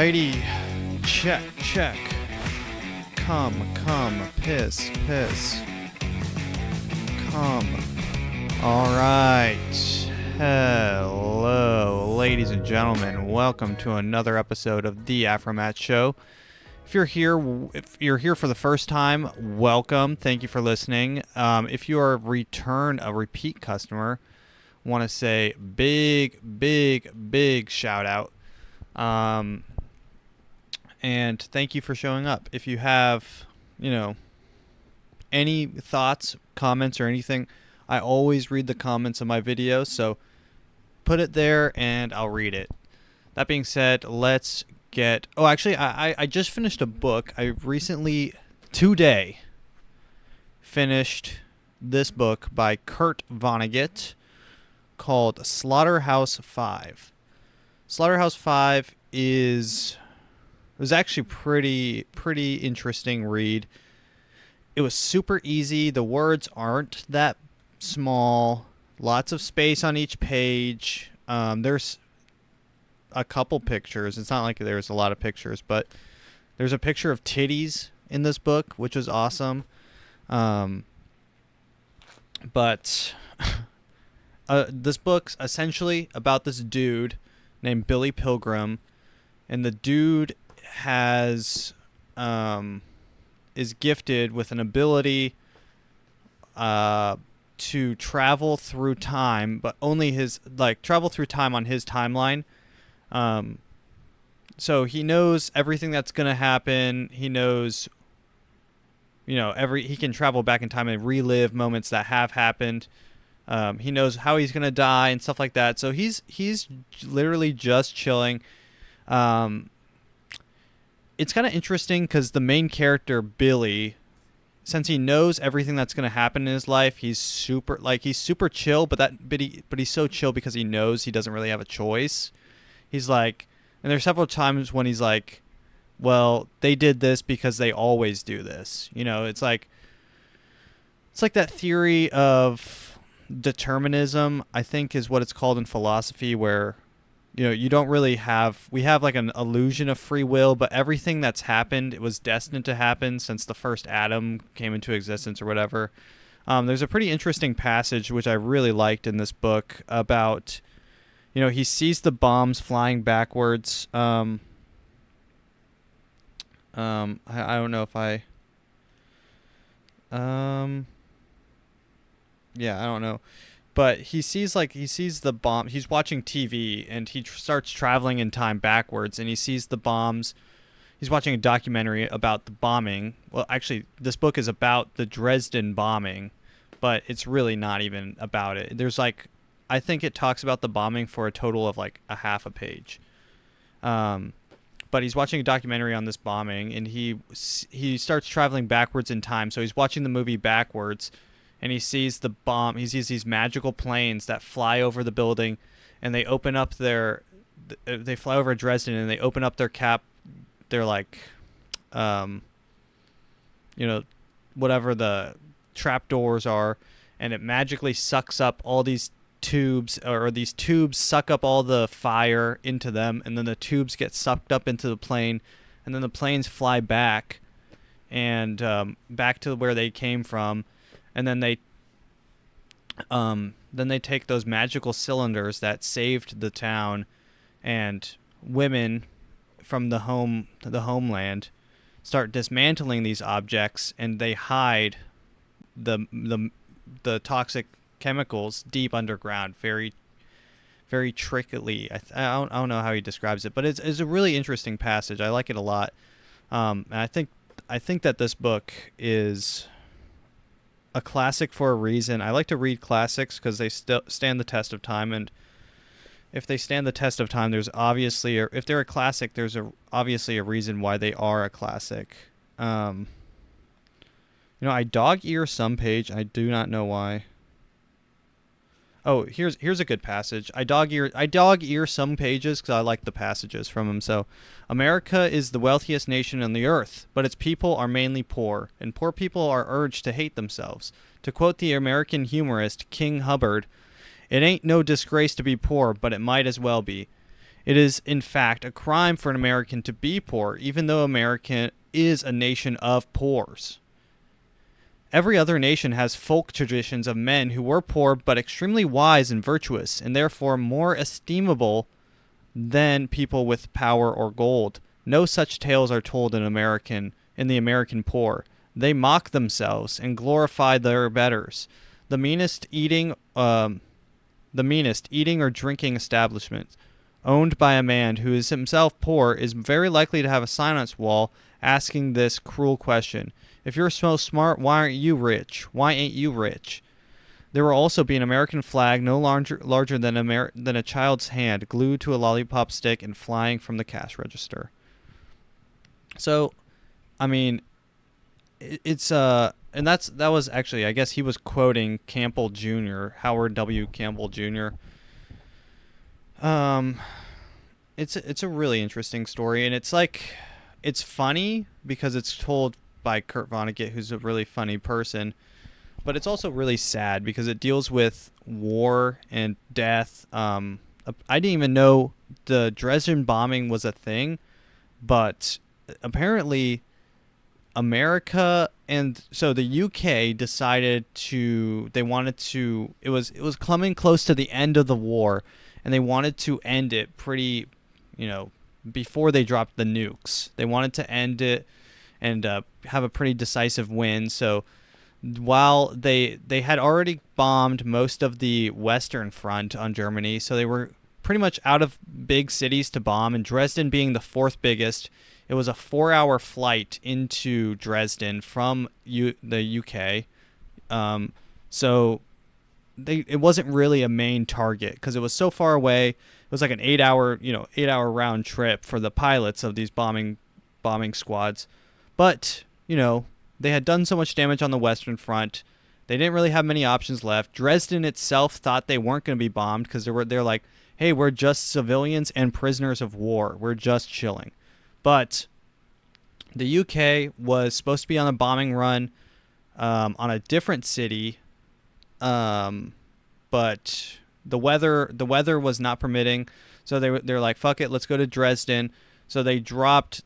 Alrighty. Check. Come, piss. Come. Alright. Hello, ladies and gentlemen. Welcome to another episode of the AfroMattt Show. If you're here for the first time, welcome. Thank you for listening. If you are a repeat customer, want to say big shout out. And thank you for showing up. If you have, any thoughts, comments, or anything, I always read the comments of my videos, so put it there and I'll read it. That being said, let's get... Oh, actually, I just finished a book. I recently, today, finished this book by Vonnegut called Slaughterhouse 5. Slaughterhouse 5 was actually pretty interesting read. It was super easy. The words aren't that small. Lots of space on each page. There's a couple pictures. It's not like there's a lot of pictures, but there's a picture of titties in this book, which was awesome. But this book's essentially about this dude named Billy Pilgrim, and the dude is gifted with an ability to travel through time, but only travel through time on his timeline. So he knows everything that's going to happen. He knows, he can travel back in time and relive moments that have happened. He knows how he's going to die and stuff like that. So he's literally just chilling. It's kind of interesting because the main character, Billy, since he knows everything that's going to happen in his life, he's super chill, but he's so chill because he knows he doesn't really have a choice. He's like, and there's several times when he's like, well, they did this because they always do this. It's like that theory of determinism, I think is what it's called in philosophy, where you don't really we have like an illusion of free will, but everything that's happened, it was destined to happen since the first atom came into existence or whatever. There's a pretty interesting passage which I really liked in this book about, he sees the bombs flying backwards. I don't know if I don't know. But he sees the bomb. He's watching TV and he starts traveling in time backwards, and he sees the bombs. He's watching a documentary about the bombing. Well, actually, this book is about the Dresden bombing, but it's really not even about it. I think it talks about the bombing for a total of like a half a page. But he's watching a documentary on this bombing, and he starts traveling backwards in time. So he's watching the movie backwards. And he sees the bomb. He sees these magical planes that fly over the building, and they open up they fly over Dresden, and they open up their they're like, whatever the trap doors are, and it magically sucks up all these tubes, or these tubes suck up all the fire into them, and then the tubes get sucked up into the plane, and then the planes fly back, and back to where they came from. And then they take those magical cylinders that saved the town, and women from the homeland start dismantling these objects, and they hide the toxic chemicals deep underground, very very trickily. I don't know how he describes it, but it's a really interesting passage. I like it a lot. And I think that this book is a classic for a reason. I like to read classics because they stand the test of time, and if they stand the test of time, there's obviously, or if they're a classic, there's obviously a reason why they are a classic. I dog ear some page. I do not know why. Oh, here's a good passage. I dog ear some pages because I like the passages from them. So, America is the wealthiest nation on the earth, but its people are mainly poor, and poor people are urged to hate themselves. To quote the American humorist King Hubbard, "It ain't no disgrace to be poor, but it might as well be. It is, in fact, a crime for an American to be poor, even though America is a nation of poors. Every other nation has folk traditions of men who were poor but extremely wise and virtuous, and therefore more estimable than people with power or gold. No such tales are told in the American poor. They mock themselves and glorify their betters. The meanest eating or drinking establishment owned by a man who is himself poor is very likely to have a sign on its wall asking this cruel question: if you're so smart, why aren't you rich? Why ain't you rich? There will also be an American flag no larger than a child's hand, glued to a lollipop stick and flying from the cash register. So, I mean, it's and that was actually, I guess he was quoting Campbell Jr., Howard W. Campbell Jr. It's a really interesting story, and it's funny because it's told by Kurt Vonnegut, who's a really funny person, but it's also really sad because it deals with war and death. I didn't even know the Dresden bombing was a thing, but apparently America and so the UK decided it was coming close to the end of the war, and they wanted to end it pretty, before they dropped the nukes. They wanted to end it and have a pretty decisive win. So while they had already bombed most of the Western Front on Germany, so they were pretty much out of big cities to bomb, and Dresden being the fourth biggest, it was a 4-hour flight into Dresden from the UK. So it wasn't really a main target because it was so far away. It was like an 8-hour round trip for the pilots of these bombing squads. But, they had done so much damage on the Western Front. They didn't really have many options left. Dresden itself thought they weren't going to be bombed because they're like, hey, we're just civilians and prisoners of war. We're just chilling. But the UK was supposed to be on a bombing run on a different city, but the weather was not permitting. So they're like, fuck it, let's go to Dresden. So they dropped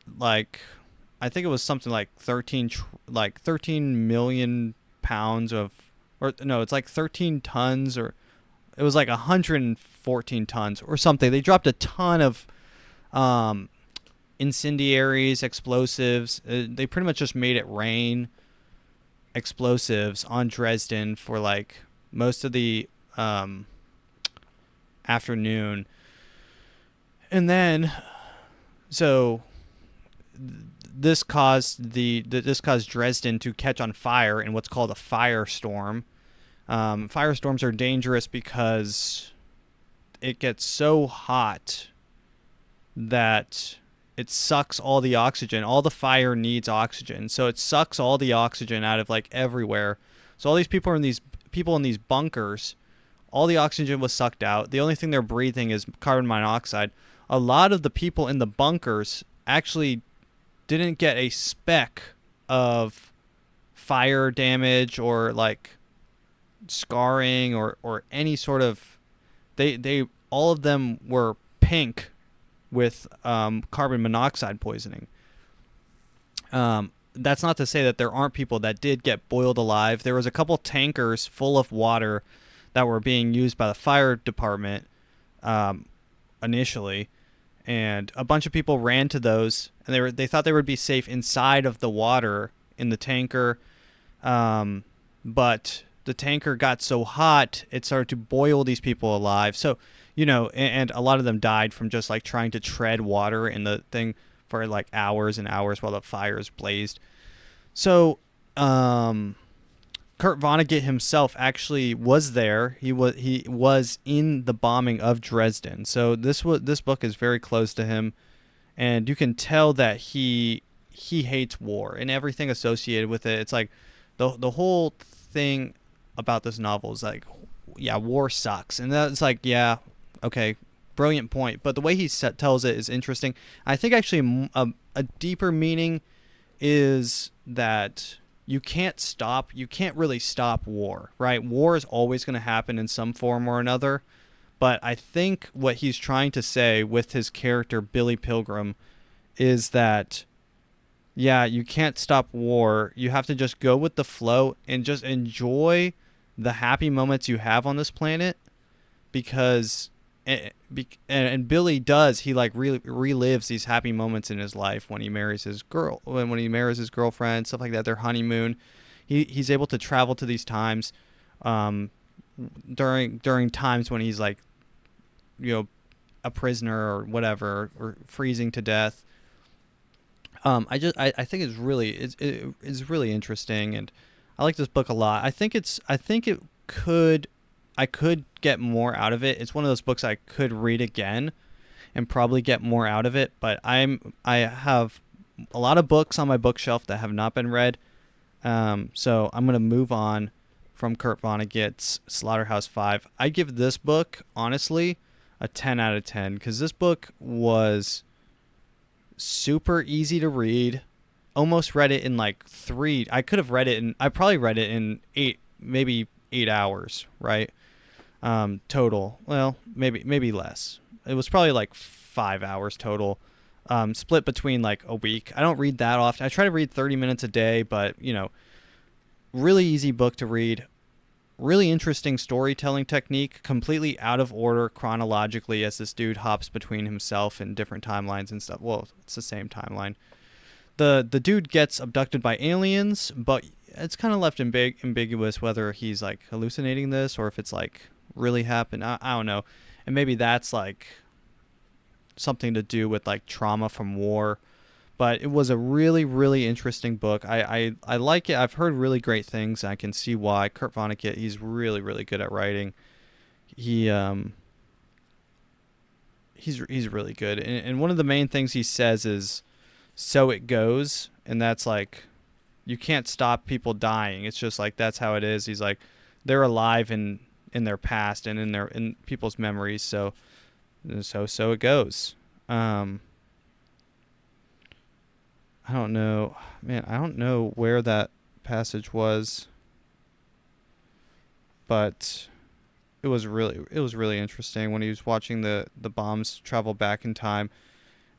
I think it was something like 13 million pounds it's like 13 tons, or it was like 114 tons or something. They dropped a ton of incendiaries, explosives. They pretty much just made it rain explosives on Dresden for most of the afternoon. And then this caused Dresden to catch on fire in what's called a firestorm. Firestorms are dangerous because it gets so hot that it sucks all the oxygen. All the fire needs oxygen, so it sucks all the oxygen out of everywhere. So all these people in these bunkers, all the oxygen was sucked out. The only thing they're breathing is carbon monoxide. A lot of the people in the bunkers actually didn't get a speck of fire damage or scarring or any sort of they all of them were pink with carbon monoxide poisoning. That's not to say that there aren't people that did get boiled alive. There was a couple tankers full of water that were being used by the fire department initially, and a bunch of people ran to those, and they thought they would be safe inside of the water in the tanker, but the tanker got so hot it started to boil these people alive. So and a lot of them died from just trying to tread water in the thing for hours and hours while the fires blazed. So Kurt Vonnegut himself actually was there. He was in the bombing of Dresden. So this book is very close to him, and you can tell that he hates war and everything associated with it. It's the whole thing about this novel is war sucks, and that's yeah, okay, brilliant point. But the way he tells it is interesting. I think actually a deeper meaning is that you can't really stop war, right? War is always going to happen in some form or another, But I think what he's trying to say with his character Billy Pilgrim is that, yeah, you can't stop war. You have to just go with the flow and just enjoy the happy moments you have on this planet, because and Billy does, he like relives these happy moments in his life when he marries his girlfriend, stuff like that, their honeymoon. He's able to travel to these times during times when he's like, a prisoner or whatever, or freezing to death. I think it's really interesting, and I like this book a lot. I think I could get more out of it. It's one of those books I could read again and probably get more out of it, but I have a lot of books on my bookshelf that have not been read. So I'm going to move on from Kurt Vonnegut's Slaughterhouse 5. I give this book, honestly, a 10 out of 10, because this book was super easy to read. Almost read it in like 3. I probably read it in 8 hours, right? Total. Well, maybe less. It was probably like 5 hours total, split between like a week. I don't read that often. I try to read 30 minutes a day, but really easy book to read. Really interesting storytelling technique, completely out of order chronologically as this dude hops between himself and different timelines and stuff. Well, it's the same timeline. The dude gets abducted by aliens, but it's kind of left ambiguous whether he's like hallucinating this or if it's like really happened. I don't know. And maybe that's like something to do with like trauma from war. But it was a really, really interesting book. I like it. I've heard really great things. I can see why. Kurt Vonnegut, he's really, really good at writing. He's really good. And one of the main things he says is, "So it goes," and that's like, you can't stop people dying. It's just like that's how it is. He's like, they're alive in their past and in people's memories. So it goes. I don't know, man. I don't know where that passage was, but it was really interesting when he was watching the bombs travel back in time,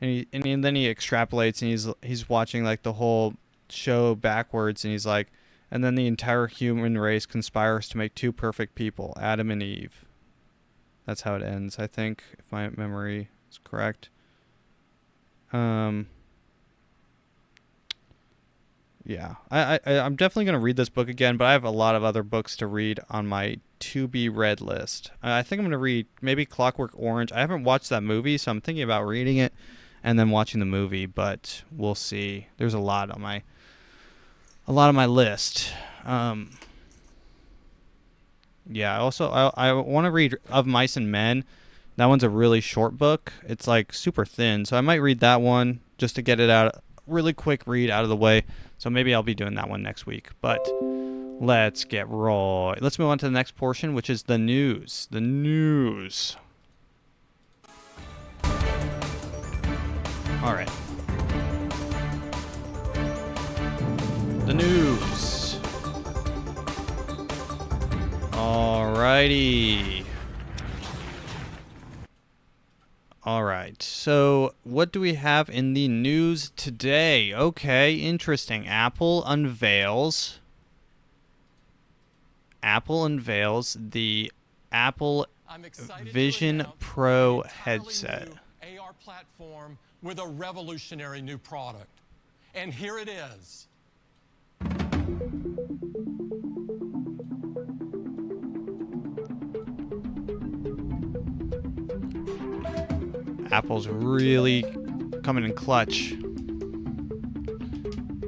and then he extrapolates and he's watching like the whole show backwards, and he's like, and then the entire human race conspires to make 2 perfect people, Adam and Eve. That's how it ends, I think, if my memory is correct. Yeah, I'm definitely going to read this book again, but I have a lot of other books to read on my to-be-read list. I think I'm going to read maybe Clockwork Orange. I haven't watched that movie, so I'm thinking about reading it and then watching the movie, but we'll see. There's a lot on my list. Yeah, I want to read Of Mice and Men. That one's a really short book. It's like super thin, so I might read that one just to get it out, really quick read out of the way. So maybe I'll be doing that one next week. But let's move on to the next portion, which is the news. The news. All right. The news. Alrighty. All right, so what do we have in the news today? Okay, interesting. Apple unveils the Apple Vision Pro headset. AR platform with a revolutionary new product. And here it is. Apple's really coming in clutch.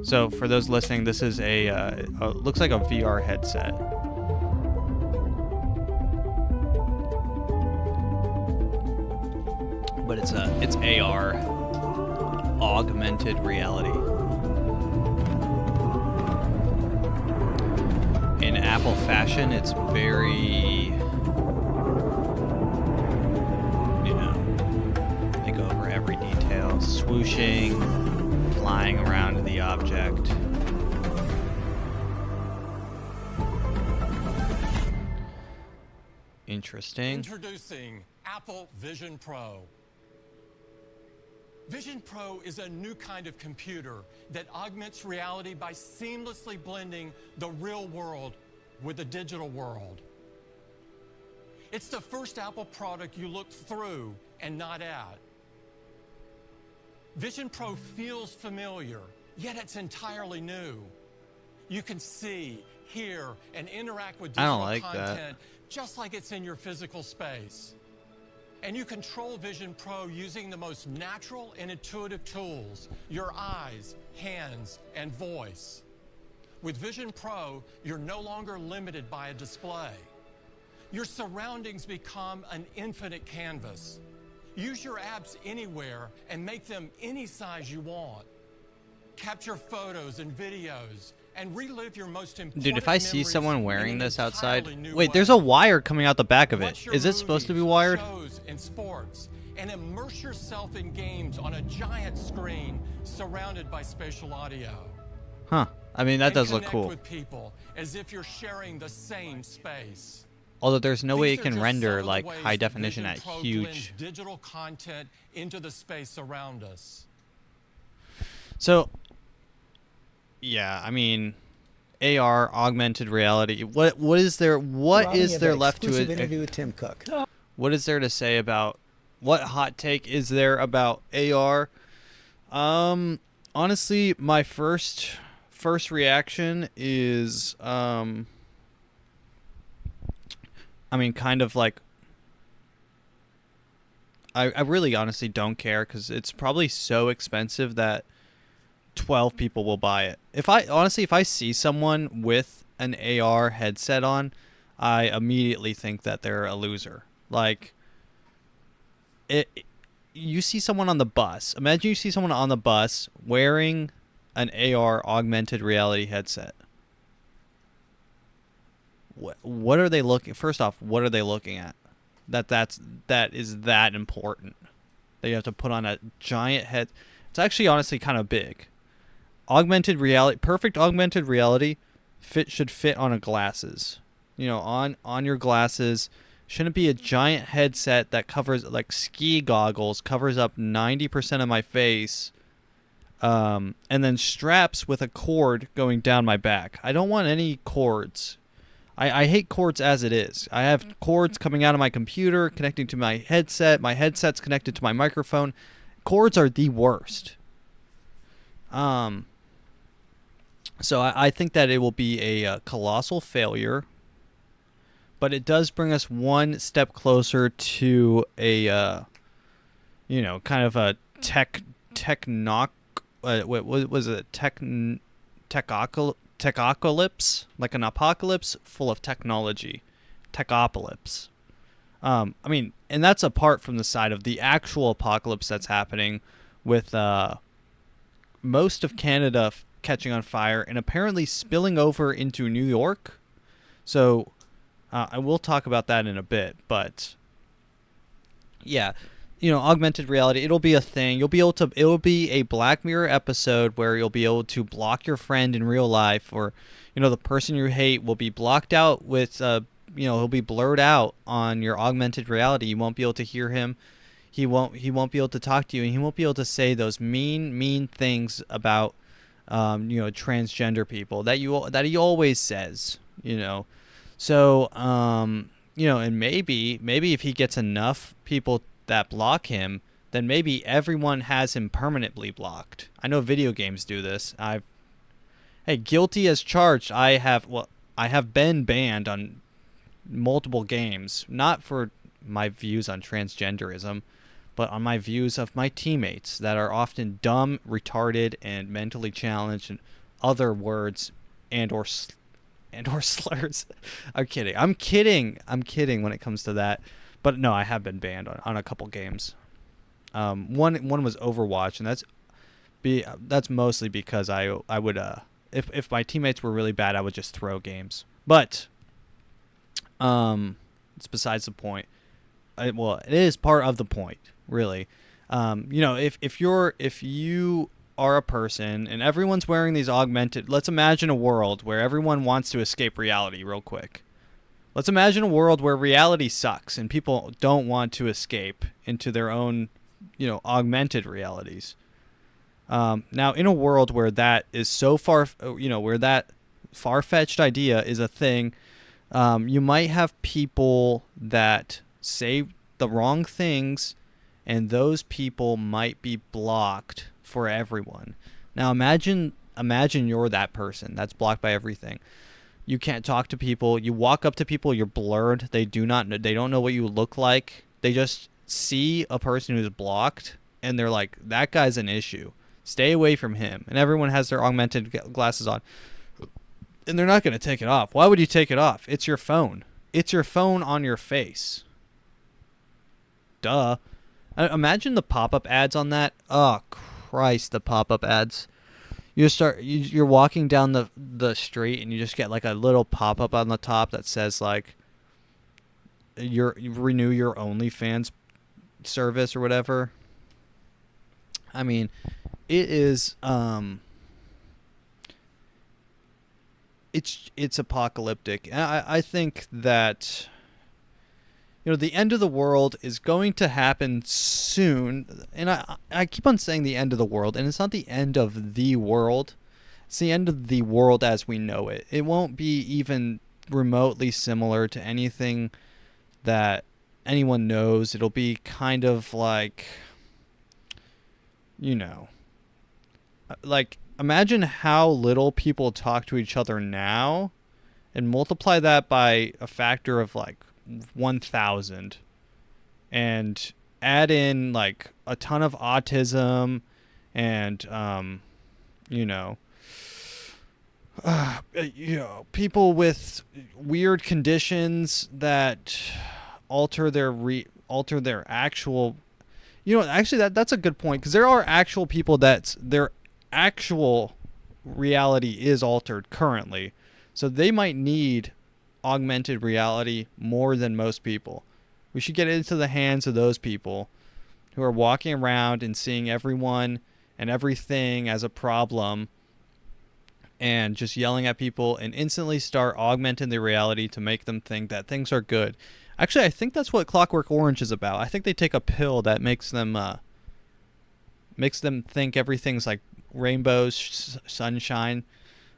So for those listening, this is looks like a VR headset. But it's AR, augmented reality. In Apple fashion, it's very, they go over every detail, swooshing, flying around the object. Interesting. Introducing Apple Vision Pro. Vision Pro is a new kind of computer that augments reality by seamlessly blending the real world with the digital world. It's the first Apple product you look through and not at. Vision Pro feels familiar, yet it's entirely new. You can see, hear, and interact with digital content just like it's in your physical space. And you control Vision Pro using the most natural and intuitive tools, your eyes, hands, and voice. With Vision Pro, you're no longer limited by a display. Your surroundings become an infinite canvas. Use your apps anywhere and make them any size you want. Capture photos and videos and relive your most important Dude, if I see memories someone wearing in an this outside... entirely new Wait, way. there's a wire coming out the back of it. Watch your Is it supposed to be movies, wired? shows, and sports, and immerse yourself in games on a giant screen surrounded by spatial audio. Huh. I mean, that And does look connect cool. with people as if you're sharing the same space. Although there's no way These it are can just render some of the like ways high that definition Vision at Pro huge. blends digital content into the space around us. So, yeah, I mean, AR, augmented reality. What is there? What Robbie, is you have there that left to exclusive it? interview with Tim Cook. What is there to say about what hot take is there about AR? Honestly, my first reaction is I mean, kind of like I really honestly don't care because it's probably so expensive that 12 people will buy it. If I see someone with an AR headset on, I immediately think that they're a loser. Like, you see someone on the bus. Imagine you see someone on the bus wearing an AR augmented reality headset. What are they looking? First off, what are they looking at? That is that important. That you have to put on a giant head. It's actually honestly kind of big. Augmented reality, perfect augmented reality, should fit on a glasses. You know, on your glasses. Shouldn't be a giant headset that covers, like ski goggles, covers up 90% of my face, and then straps with a cord going down my back. I don't want any cords. I hate cords as it is. I have cords coming out of my computer, connecting to my headset. My headset's connected to my microphone. Cords are the worst. So I think that it will be a colossal failure. But it does bring us one step closer to a, kind of a techocalypse, like an apocalypse full of technology, techocalypse. I mean, and that's apart from the side of the actual apocalypse that's happening with most of Canada catching on fire and apparently spilling over into New York. So I will talk about that in a bit, but yeah, augmented reality, it'll be a thing. It'll be a Black Mirror episode where you'll be able to block your friend in real life, or, the person you hate will be blocked out with, he'll be blurred out on your augmented reality. You won't be able to hear him. He won't be able to talk to you, and he won't be able to say those mean things about, transgender people that he always says, So, and maybe if he gets enough people that block him, then maybe everyone has him permanently blocked. I know video games do this. Guilty as charged. I have been banned on multiple games, not for my views on transgenderism, but on my views of my teammates that are often dumb, retarded, and mentally challenged, and other words and/or slurs. I'm kidding when it comes to that. But no, I have been banned on a couple games. One was Overwatch, and that's mostly because I would if my teammates were really bad, I would just throw games. But it's besides the point. It is part of the point, really. If you are a person and everyone's wearing these augmented, let's imagine a world where everyone wants to escape reality real quick. Let's imagine a world where reality sucks and people don't want to escape into their own, augmented realities. Now, in a world where that is so far, where that far-fetched idea is a thing, you might have people that say the wrong things, and those people might be blocked for everyone. Now, imagine you're that person that's blocked by everything. You can't talk to people. You walk up to people, you're blurred. They don't know what you look like. They just see a person who's blocked, and they're like, that guy's an issue. Stay away from him. And everyone has their augmented glasses on. And they're not going to take it off. Why would you take it off? It's your phone. It's your phone on your face. Duh. Imagine the pop-up ads on that. Oh, Christ, the pop-up ads. You're walking down the street, and you just get like a little pop-up on the top that says like, you renew your OnlyFans service or whatever. I mean, it is it's apocalyptic. And I think that the end of the world is going to happen soon. And I keep on saying the end of the world, and it's not the end of the world. It's the end of the world as we know it. It won't be even remotely similar to anything that anyone knows. It'll be kind of like, like imagine how little people talk to each other now, and multiply that by a factor of like 1,000, and add in like a ton of autism and people with weird conditions that alter their actual. Actually, that's a good point, because there are actual people that their actual reality is altered currently, so they might need augmented reality more than most people. We should get into the hands of those people who are walking around and seeing everyone and everything as a problem, and just yelling at people, and instantly start augmenting the reality to make them think that things are good. Actually, I think that's what Clockwork Orange is about. I think they take a pill that makes them think everything's like rainbows, sunshine.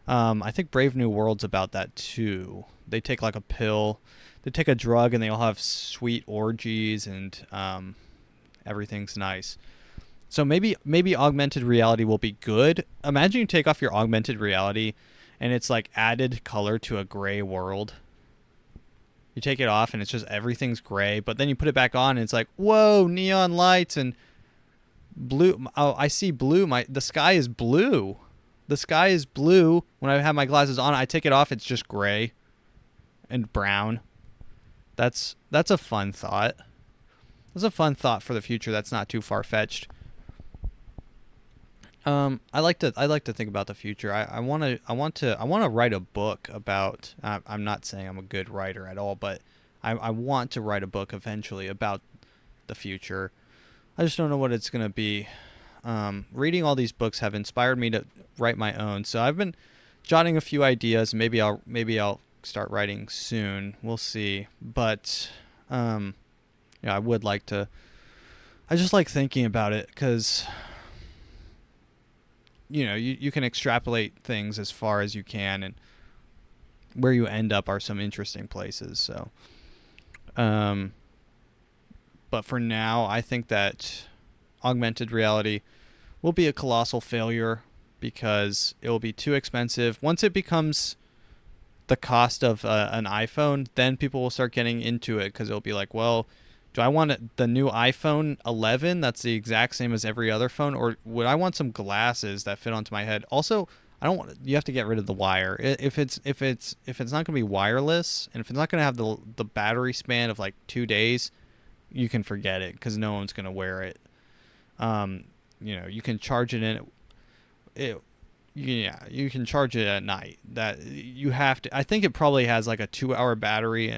I think Brave New World's about that too. They take like a pill, they take a drug, and they all have sweet orgies, and everything's nice. So maybe augmented reality will be good. Imagine you take off your augmented reality, and it's like added color to a gray world. You take it off, and it's just everything's gray, but then you put it back on, and it's like, whoa, neon lights and blue. Oh, I see blue. The sky is blue. The sky is blue. When I have my glasses on, I take it off, it's just gray and brown. That's a fun thought. That's a fun thought for the future. That's not too far-fetched. I like to think about the future. I want to write a book about. I'm not saying I'm a good writer at all, but I want to write a book eventually about the future. I just don't know what it's gonna be. Reading all these books have inspired me to write my own. So I've been jotting a few ideas. Maybe I'll start writing soon. We'll see. But I would like to. I just like thinking about it, because you can extrapolate things as far as you can, and where you end up are some interesting places. So, but for now, I think that augmented reality will be a colossal failure, because it will be too expensive. Once it becomes the cost of an iPhone, then people will start getting into it, because it'll be like, well, do I want the new iPhone 11 that's the exact same as every other phone, or would I want some glasses that fit onto my head? Also, I don't want. You have to get rid of the wire. If it's not going to be wireless, and if it's not going to have the battery span of like 2 days, you can forget it, because no one's going to wear it. You can charge it in it. Yeah, you can charge it at night. That you have to. I think it probably has like a 2-hour battery.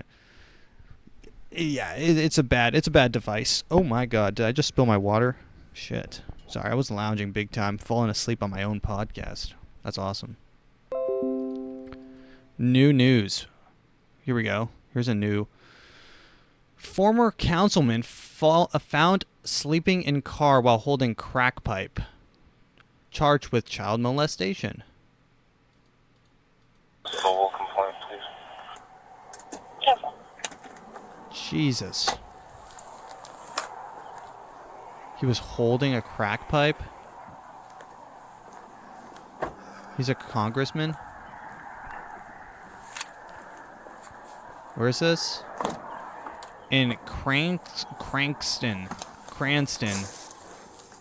Yeah, it's a bad device. Oh my god, did I just spill my water? Shit. Sorry, I was lounging big time, falling asleep on my own podcast. That's awesome. New news. Here we go. Here's a new. Former councilman found sleeping in car while holding crack pipe. Charged with child molestation. Sole complaint, please. Careful. Jesus. He was holding a crack pipe? He's a congressman? Where is this? In Cranston,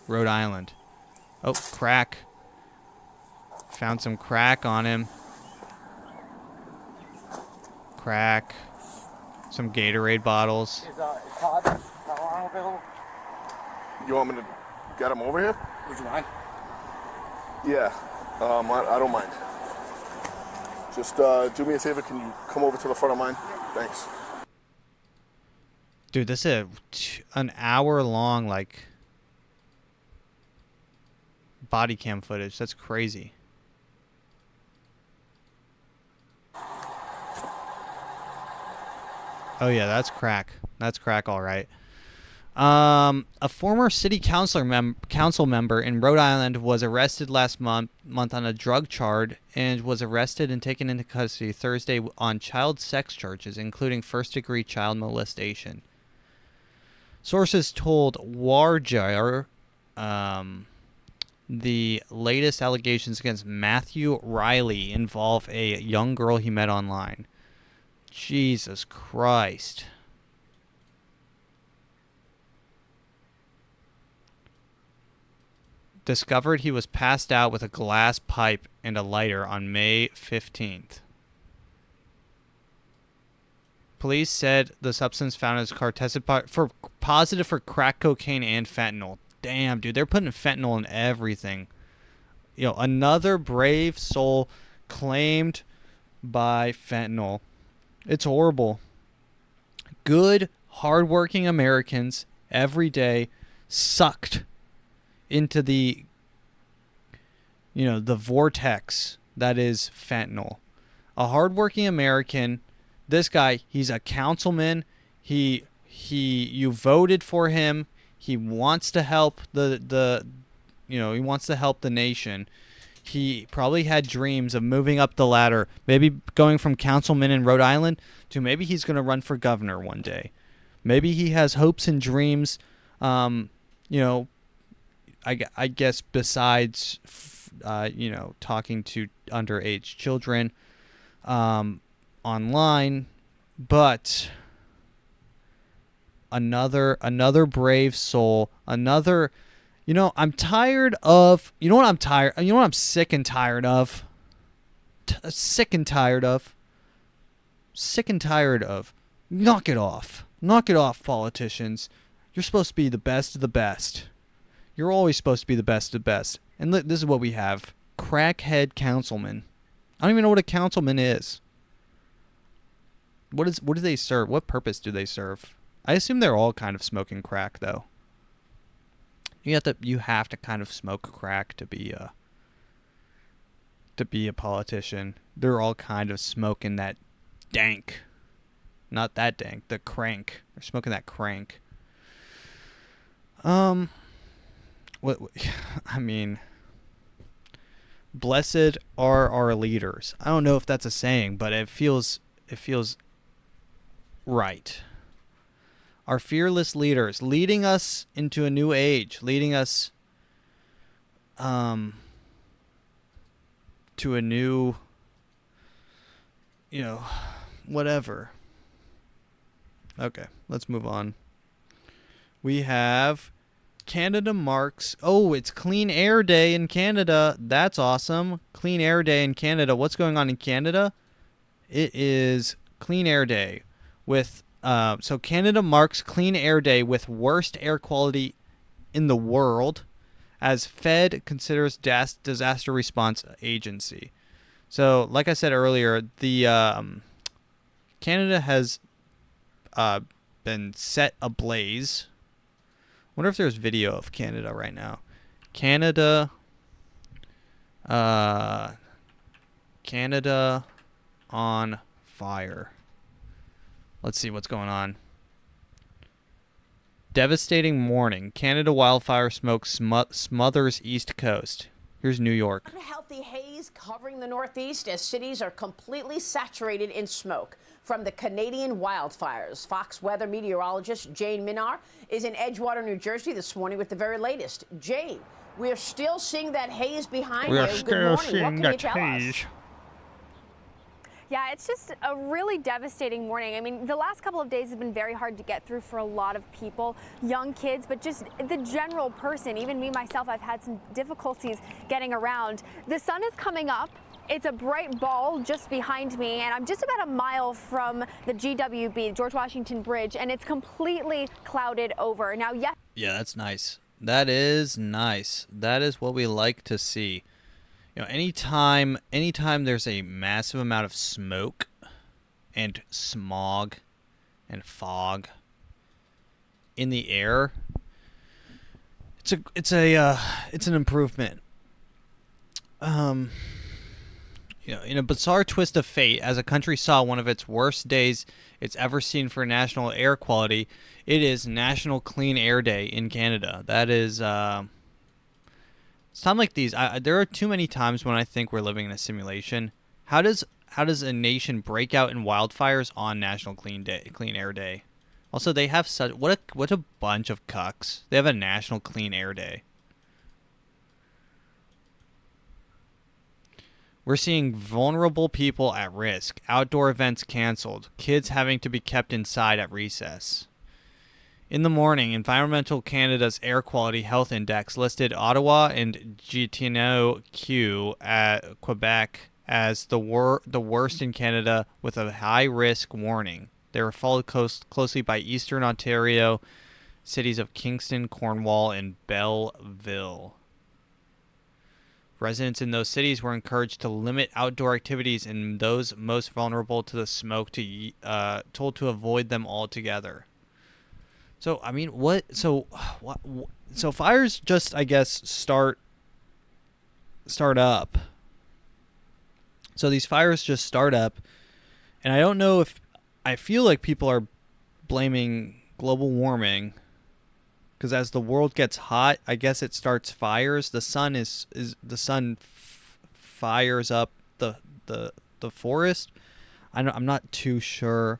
Rhode Island. Oh, crack. Found some crack on him. Crack. Some Gatorade bottles. Is Todd available? You want me to get him over here? Would you mind? Yeah, I don't mind. Just do me a favor, can you come over to the front of mine? Thanks. Dude, this is an hour long, like, body cam footage. That's crazy. Oh yeah, that's crack. That's crack, all right. A former city council member in Rhode Island was arrested last month on a drug charge and was arrested and taken into custody Thursday on child sex charges, including first-degree child molestation. Sources told Warjar the latest allegations against Matthew Riley involve a young girl he met online. Jesus Christ. Discovered he was passed out with a glass pipe and a lighter on May 15th. Police said the substance found in his car tested positive for crack cocaine and fentanyl. Damn, dude, they're putting fentanyl in everything. You know, another brave soul claimed by fentanyl. It's horrible. Good, hardworking Americans every day sucked into the, the vortex that is fentanyl. A hardworking American, this guy, he's a councilman. You voted for him. He wants to help he wants to help the nation. He probably had dreams of moving up the ladder, maybe going from councilman in Rhode Island to maybe he's going to run for governor one day. Maybe he has hopes and dreams, I guess besides, talking to underage children online. But another brave soul, I'm tired of, I'm sick and tired of? Sick and tired of. Knock it off. Knock it off, politicians. You're supposed to be the best of the best. You're always supposed to be the best of the best. And look, this is what we have. Crackhead councilman. I don't even know what a councilman is. What do they serve? What purpose do they serve? I assume they're all kind of smoking crack, though. You have to kind of smoke crack to be a politician. They're all kind of smoking that dank. Not that dank, the crank. They're smoking that crank. Blessed are our leaders. I don't know if that's a saying, but it feels right. Our fearless leaders leading us into a new age, leading us to a new, whatever. Okay, let's move on. We have Canada marks. Oh, it's Clean Air Day in Canada. That's awesome. Clean Air Day in Canada. What's going on in Canada? It is Clean Air Day with so Canada marks Clean Air Day with worst air quality in the world as Fed considers disaster response agency. So, like I said earlier, the Canada has been set ablaze. Wonder if there's video of Canada right now. Canada on fire. Let's see what's going on. Devastating morning. Canada wildfire smoke smothers East Coast. Here's New York. Unhealthy haze covering the Northeast as cities are completely saturated in smoke from the Canadian wildfires. Fox weather meteorologist Jane Minar is in Edgewater, New Jersey this morning with the very latest. Jane, we're still seeing that haze behind you. Good morning. What can you tell us? Yeah, it's just a really devastating morning. I mean, the last couple of days have been very hard to get through for a lot of people, young kids, but just the general person. Even me, myself, I've had some difficulties getting around. The sun is coming up. It's a bright ball just behind me, and I'm just about a mile from the GWB, George Washington Bridge, and it's completely clouded over. Now, yes. Yeah, that's nice. That is nice. That is what we like to see. You know, anytime there's a massive amount of smoke and smog and fog in the air, it's an improvement. You know, in a bizarre twist of fate, as a country saw one of its worst days it's ever seen for national air quality, it is National Clean Air Day in Canada. That is it's time like these. There are too many times when I think we're living in a simulation. How does a nation break out in wildfires on National Clean Air Day? Also, they have such what a bunch of cucks. They have a National Clean Air Day. We're seeing vulnerable people at risk, outdoor events canceled, kids having to be kept inside at recess. In the morning, Environmental Canada's Air Quality Health Index listed Ottawa and Gatineau at Quebec as the worst in Canada with a high-risk warning. They were followed closely by Eastern Ontario, cities of Kingston, Cornwall, and Belleville. Residents in those cities were encouraged to limit outdoor activities, and those most vulnerable to the smoke told to avoid them altogether. So I mean, So fires just, I guess, start up. So these fires just start up, and I don't know if I feel like people are blaming global warming. Because as the world gets hot, I guess it starts fires. The sun fires up the forest. I'm not too sure.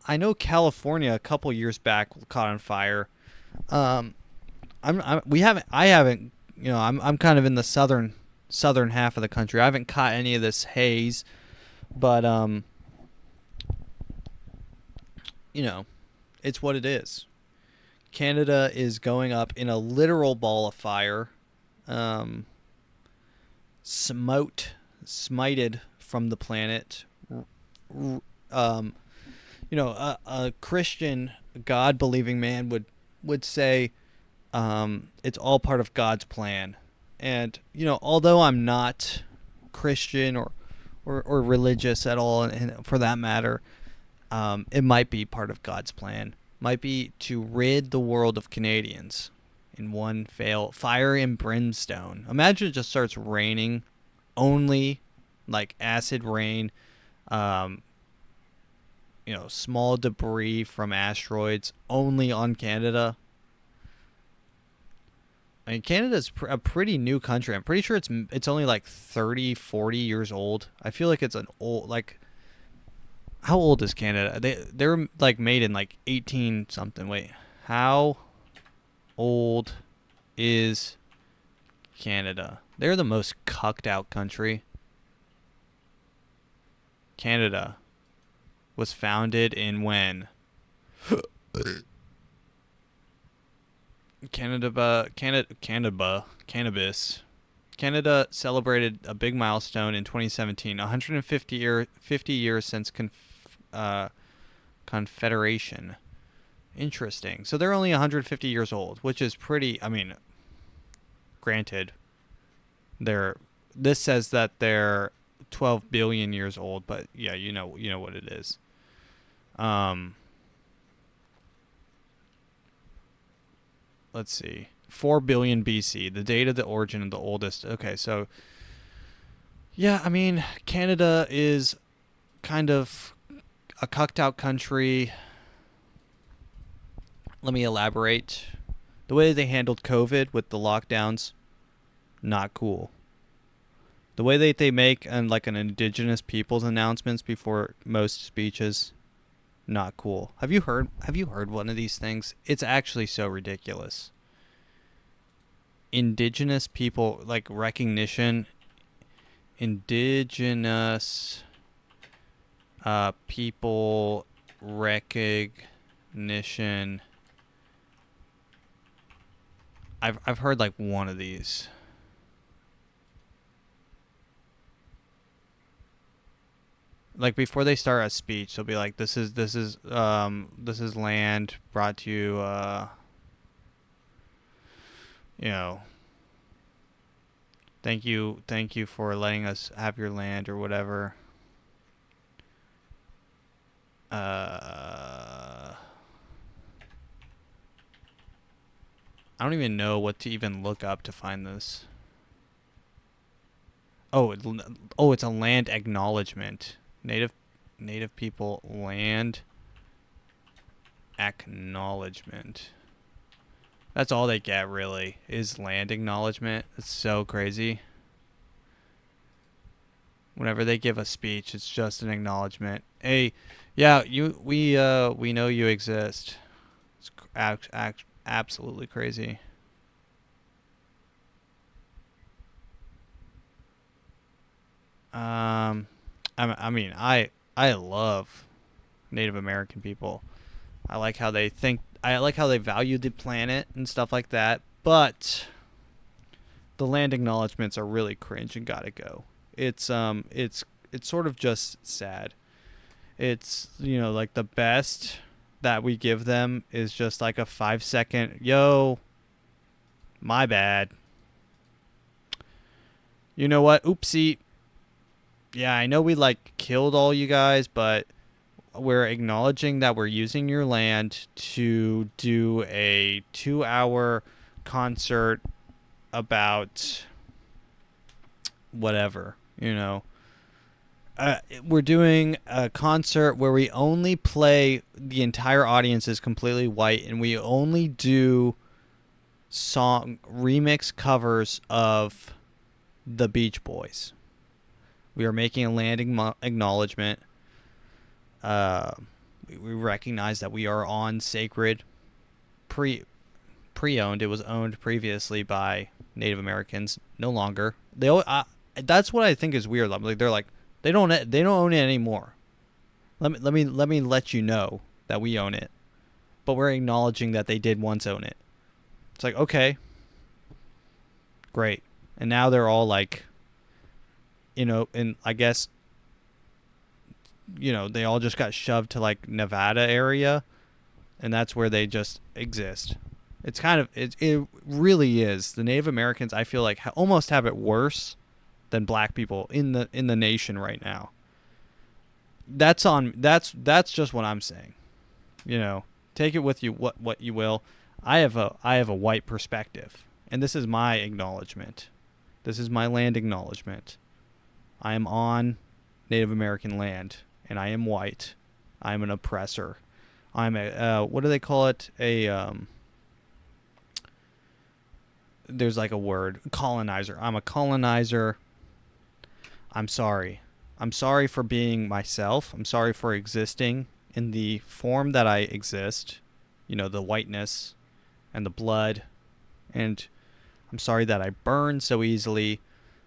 I know California a couple years back caught on fire. I haven't. You know, I'm kind of in the southern half of the country. I haven't caught any of this haze, but you know, it's what it is. Canada is going up in a literal ball of fire, smited from the planet. You know, a Christian, God-believing man would say it's all part of God's plan. And, you know, although I'm not Christian or religious at all, and for that matter, it might be part of God's plan. Might be to rid the world of Canadians in one fire and brimstone. Imagine it just starts raining, only like acid rain, you know, small debris from asteroids only on Canada. I mean, Canada's a pretty new country. I'm pretty sure it's only like 30, 40 years old. I feel like it's an old, like, how old is Canada? They were like made in like 18 something. Wait, how old is Canada? They're the most cucked out country. Canada was founded in when? Cannabis. Canada celebrated a big milestone in 2017, 50 years since Confederation. Interesting. So they're only 150 years old, which is pretty, I mean, granted, this says that they're 12 billion years old, but yeah, you know what it is. Let's see. 4 billion BC, the date of the origin of the oldest. Okay, so yeah, I mean, Canada is kind of a cucked out country. Let me elaborate. The way they handled COVID with the lockdowns, not cool. The way that they make an indigenous people's announcements before most speeches, not cool. Have you heard one of these things? It's actually so ridiculous. Indigenous people, like recognition, indigenous people recognition. I've heard like one of these. Like before they start a speech, they'll be like, "This is land brought to you, you know, thank you for letting us have your land," or whatever. I don't even know what to even look up to find this. Oh, it's a land acknowledgement. Native people land acknowledgement. That's all they get, really, is land acknowledgement. It's so crazy. Whenever they give a speech, it's just an acknowledgement. Hey, yeah, we know you exist. It's absolutely crazy. I love Native American people. I like how they think. I like how they value the planet and stuff like that. But the land acknowledgements are really cringe and gotta go. It's sort of just sad. It's, like the best that we give them is just like a 5-second, yo, my bad. You know what? Oopsie. Yeah, I know we killed all you guys, but we're acknowledging that we're using your land to do a 2-hour concert about whatever, we're doing a concert where we only play, the entire audience is completely white, and we only do song remix covers of the Beach Boys. We are making a landing acknowledgement. We recognize that we are on sacred, pre-owned. It was owned previously by Native Americans. No longer. That's what I think is weird. Like they're like, they don't own it anymore. Let me let you know that we own it, but we're acknowledging that they did once own it. It's like, okay, great, and now they're all like, and I guess, they all just got shoved to Nevada area, and that's where they just exist. It's kind of, it really is. The Native Americans, I feel like, almost have it worse than black people in the nation right now. That's just what I'm saying. Take it with you what you will. I have a white perspective, and this is my acknowledgement. This is my land acknowledgement. I am on Native American land, and I am white. I am an oppressor. I'm a what do they call it? There's a word, colonizer. I'm a colonizer. I'm sorry. I'm sorry for being myself. I'm sorry for existing in the form that I exist. The whiteness and the blood. And I'm sorry that I burn so easily.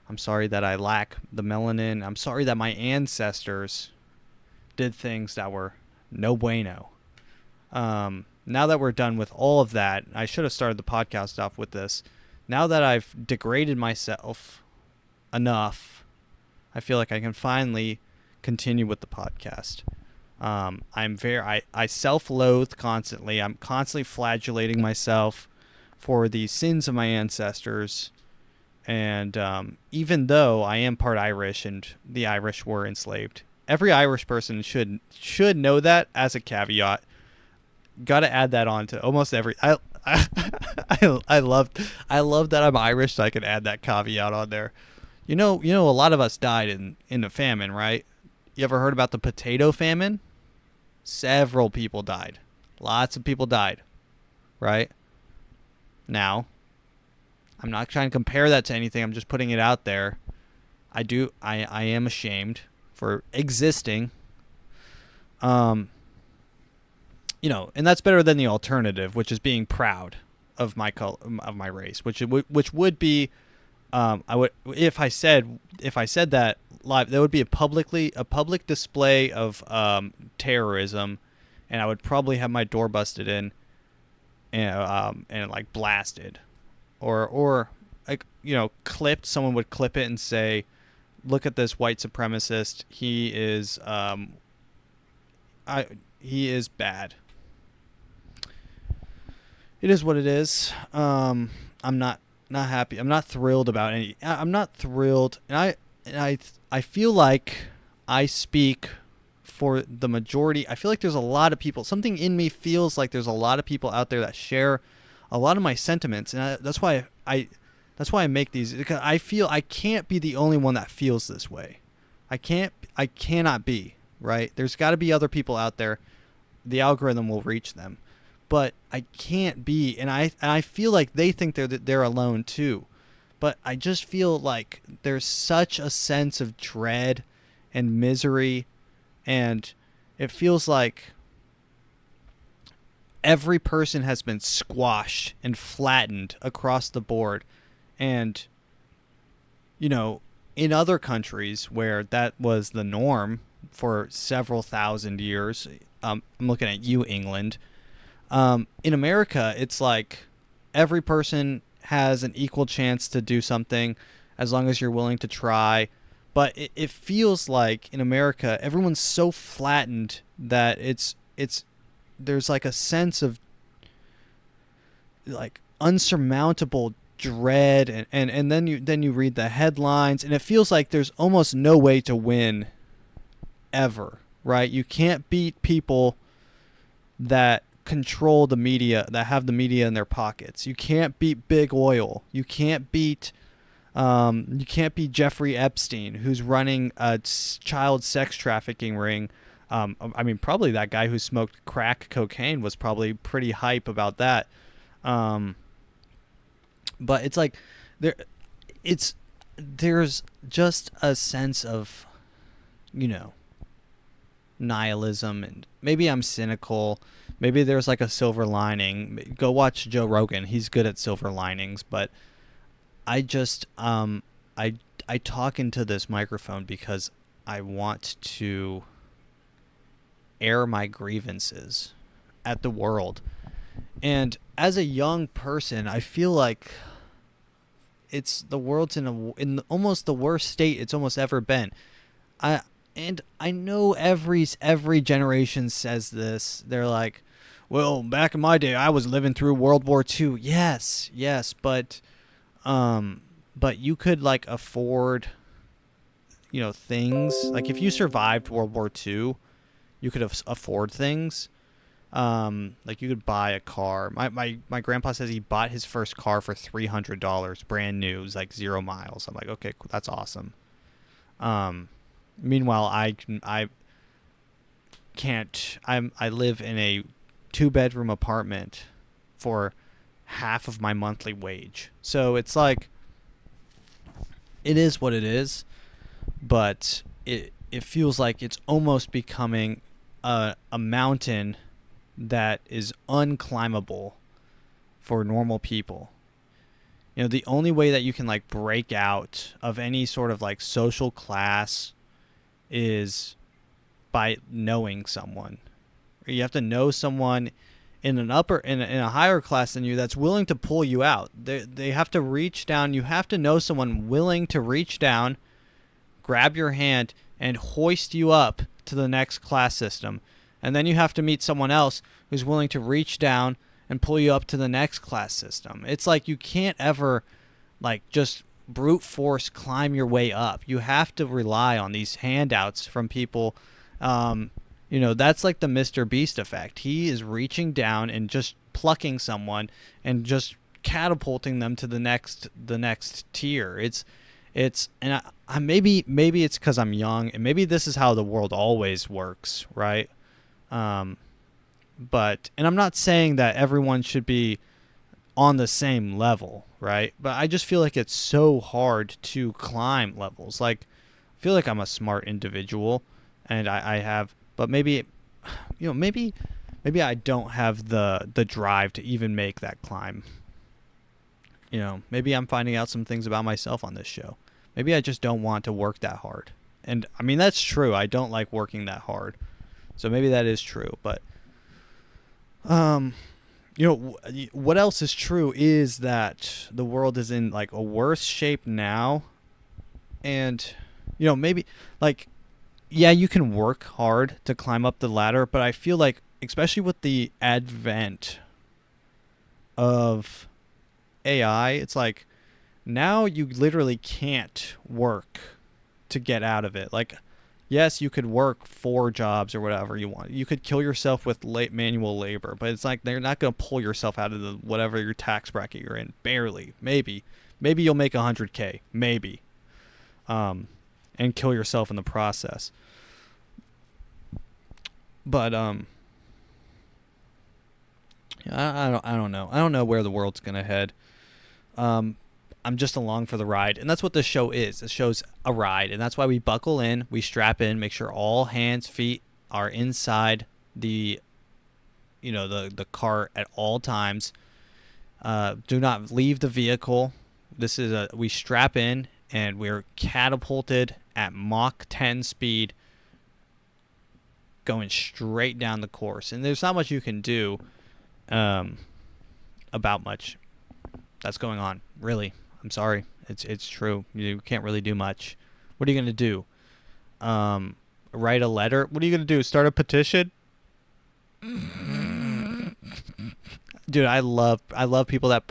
I'm sorry that I lack the melanin. I'm sorry that my ancestors did things that were no bueno. Now that we're done with all of that, I should have started the podcast off with this. Now that I've degraded myself enough, I feel like I can finally continue with the podcast. I self-loathe constantly. I'm constantly flagellating myself for the sins of my ancestors. And even though I am part Irish and the Irish were enslaved, every Irish person should know that as a caveat. Got to add that on to almost every. I love that I'm Irish, so I can add that caveat on there. A lot of us died in the famine, right? You ever heard about the potato famine? Several people died. Lots of people died. Right? Now, I'm not trying to compare that to anything. I'm just putting it out there. I am ashamed for existing. And that's better than the alternative, which is being proud of my race, which would be, if I said that live, that would be a public display of terrorism, and I would probably have my door busted in, and like blasted, or like clipped. Someone would clip it and say, "Look at this white supremacist. He is bad." It is what it is. I'm not happy. I'm not thrilled about any. I'm not thrilled, and I feel like I speak for the majority. I feel like there's a lot of people. Something in me feels like there's a lot of people out there that share a lot of my sentiments, and that's why I make these, because I feel I can't be the only one that feels this way. I cannot be, right? There's got to be other people out there. The algorithm will reach them, but I can't be, and I feel like they think they're alone too. But I just feel like there's such a sense of dread and misery, and it feels like every person has been squashed and flattened across the board. And, in other countries where that was the norm for several thousand years, I'm looking at you, England. In America, it's like every person has an equal chance to do something as long as you're willing to try. But it feels like in America, everyone's so flattened that there's like a sense of like unsurmountable dread, and then you read the headlines, and it feels like there's almost no way to win ever, right? You can't beat people that control the media, that have the media in their pockets. You can't beat big oil. You can't beat Jeffrey Epstein, who's running a child sex trafficking ring. I mean, probably that guy who smoked crack cocaine was probably pretty hype about that. But it's like there's just a sense of, nihilism, and maybe I'm cynical. Maybe there's like a silver lining. Go watch Joe Rogan. He's good at silver linings, but I just I talk into this microphone because I want to air my grievances at the world. And as a young person, I feel like the world's in almost the worst state it's almost ever been. I know every generation says this. They're like, well, back in my day, I was living through World War II. Yes, but you could like afford, things. Like if you survived World War II, you could afford things. Like you could buy a car. My grandpa says he bought his first car for $300, brand new. It was like 0 miles. I'm like, okay, cool, that's awesome. Meanwhile, I live in a 2-bedroom apartment for half of my monthly wage. So it's like, it is what it is, but it feels like it's almost becoming a mountain that is unclimbable for normal people. The only way that you can like break out of any sort of like social class is by knowing someone. You have to know someone in a higher class than you that's willing to pull you out. They have to reach down. You have to know someone willing to reach down, grab your hand, and hoist you up to the next class system. And then you have to meet someone else who's willing to reach down and pull you up to the next class system. It's like you can't ever like just brute force climb your way up. You have to rely on these handouts from people. That's like the Mr. Beast effect. He is reaching down and just plucking someone and just catapulting them to the next tier. Maybe it's because I'm young, and maybe this is how the world always works, right? But, and I'm not saying that everyone should be on the same level, right? But I just feel like it's so hard to climb levels. Like, I feel like I'm a smart individual, and I have, but maybe, maybe I don't have the drive to even make that climb. Maybe I'm finding out some things about myself on this show. Maybe I just don't want to work that hard. And I mean, that's true. I don't like working that hard. So maybe that is true. But, what else is true is that the world is in like a worse shape now. And, maybe like, yeah, you can work hard to climb up the ladder. But I feel like, especially with the advent of AI, it's like now you literally can't work to get out of it. Like, yes, you could work 4 jobs or whatever you want. You could kill yourself with manual labor, but it's like they're not going to pull yourself out of the whatever your tax bracket you're in. Barely. Maybe you'll make $100K. Maybe. And kill yourself in the process. But I don't know. I don't know where the world's going to head. I'm just along for the ride, and that's what this show is. This show's a ride, and that's why we buckle in, we strap in, make sure all hands, feet are inside the car at all times. Do not leave the vehicle. We strap in, and we're catapulted at Mach 10 speed, going straight down the course. And there's not much you can do about much that's going on, really. I'm sorry. It's true. You can't really do much. What are you going to do? Write a letter? What are you going to do? Start a petition? Dude, I love people that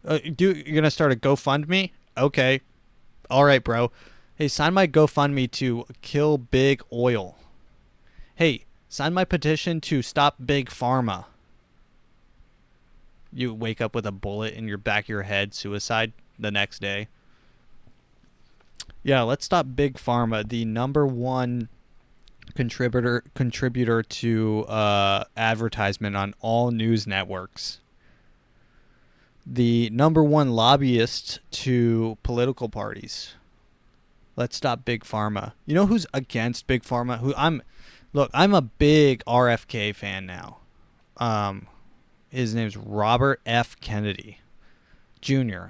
you're going to start a GoFundMe? Okay. All right, bro. Hey, sign my GoFundMe to kill big oil. Hey, sign my petition to stop big pharma. You wake up with a bullet in your back of your head, suicide the next day. Yeah, let's stop big pharma, the number one contributor to advertisement on all news networks. The number one lobbyist to political parties. Let's stop big pharma. You know who's against big pharma? I'm a big RFK fan now. His name's Robert F. Kennedy Jr.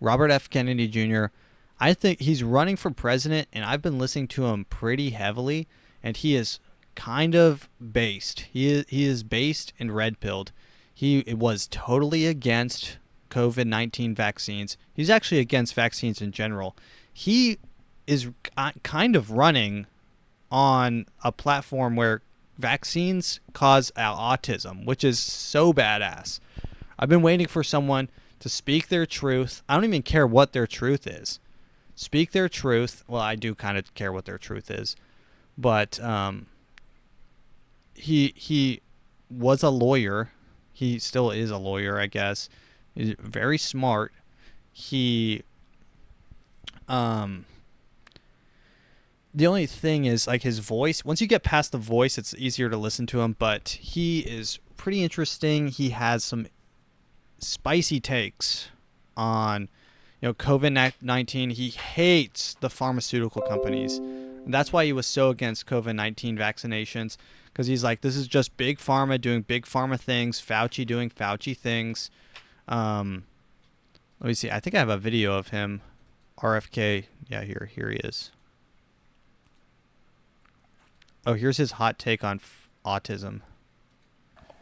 Robert F. Kennedy Jr. I think he's running for president, and I've been listening to him pretty heavily, and he is kind of based. He is based and red-pilled. He was totally against COVID-19 vaccines. He's actually against vaccines in general. He is kind of running on a platform where vaccines cause autism, which is so badass. I've been waiting for someone to speak their truth. I don't even care what their truth is. Speak their truth. Well, I do kind of care what their truth is. But he was a lawyer. He still is a lawyer, I guess. He's very smart. He the only thing is, like, his voice. Once you get past the voice, it's easier to listen to him, but he is pretty interesting. He has some spicy takes on, COVID-19. He hates the pharmaceutical companies. And that's why he was so against COVID-19 vaccinations, because he's like, this is just big pharma doing big pharma things, Fauci doing Fauci things. Let me see. I think I have a video of him. RFK. Yeah, here he is. Oh, here's his hot take on autism.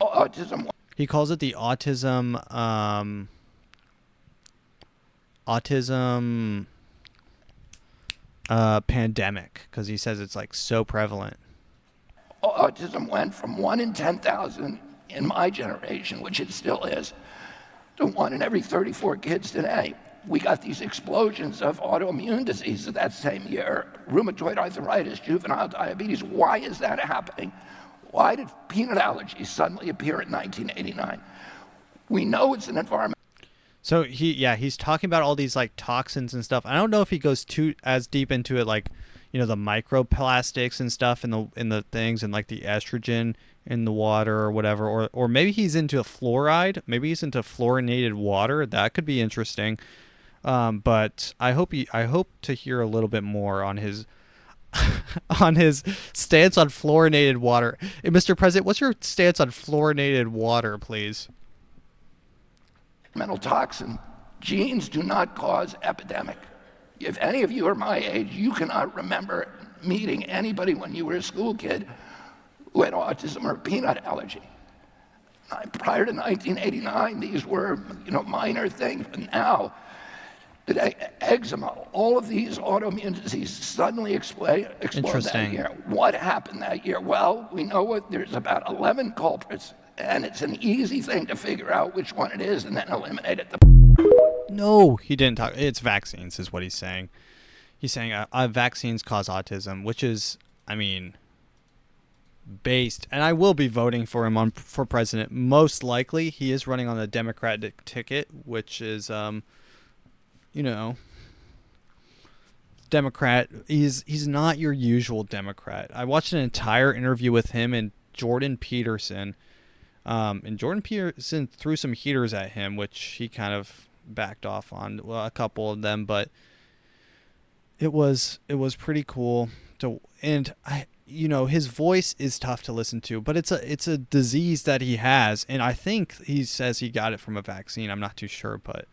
Autism. He calls it the autism pandemic, because he says it's like so prevalent. Autism went from 1 in 10,000 in my generation, which it still is, to 1 in every 34 kids today. We got these explosions of autoimmune diseases that same year, rheumatoid arthritis, juvenile diabetes. Why is that happening? Why did peanut allergies suddenly appear in 1989? We know it's an environment. So he's talking about all these like toxins and stuff. I don't know if he goes as deep into it, like, the microplastics and stuff in the things, and like the estrogen in the water or whatever, or maybe he's into fluoride. Maybe he's into fluorinated water. That could be interesting. But I hope to hear a little bit more on his on his stance on fluorinated water. Hey, Mr. President, what's your stance on fluorinated water, please? Mental toxin. Genes do not cause epidemic. If any of you are my age, you cannot remember meeting anybody when you were a school kid who had autism or a peanut allergy. Prior to 1989, these were, minor things. But now, today, eczema, all of these autoimmune diseases suddenly explode that year. What happened that year? Well, we know there's about 11 culprits, and it's an easy thing to figure out which one it is and then eliminate it. No, he didn't talk. It's vaccines is what he's saying. He's saying vaccines cause autism, which is, based, and I will be voting for him for president. Most likely, he is running on the Democratic ticket, which is, Democrat. He's not your usual Democrat. I watched an entire interview with him and Jordan Peterson, and Jordan Peterson threw some heaters at him, which he kind of backed off on, a couple of them, but it was pretty cool and his voice is tough to listen to, but it's a disease that he has, and I think he says he got it from a vaccine. I'm not too sure, but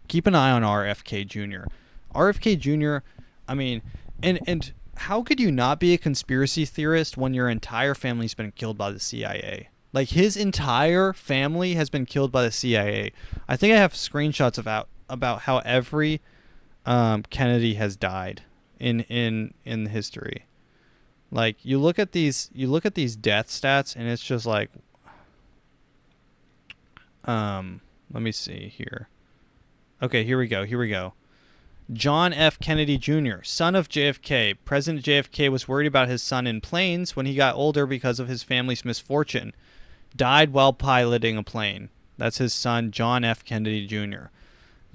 keep an eye on RFK Jr. RFK Jr. And how could you not be a conspiracy theorist when your entire family's been killed by the CIA? Like, his entire family has been killed by the CIA. I think I have screenshots about how every Kennedy has died in history. Like, you look at these death stats, and it's just like, let me see here. Okay, here we go. John F. Kennedy Jr., son of JFK. President JFK was worried about his son in planes when he got older because of his family's misfortune. Died while piloting a plane. That's his son, John F. Kennedy Jr.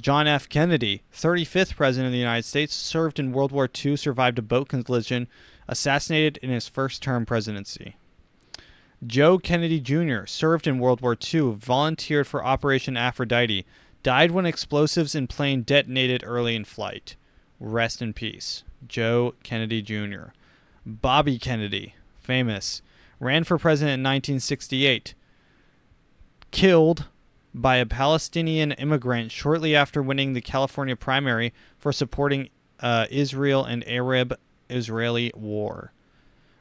John F. Kennedy, 35th President of the United States, served in World War II, survived a boat collision, assassinated in his first term presidency. Joe Kennedy Jr., served in World War II, volunteered for Operation Aphrodite, died when explosives in plane detonated early in flight. Rest in peace. Joe Kennedy Jr. Bobby Kennedy, famous, ran for president in 1968. Killed by a Palestinian immigrant shortly after winning the California primary for supporting Israel and Arab-Israeli war.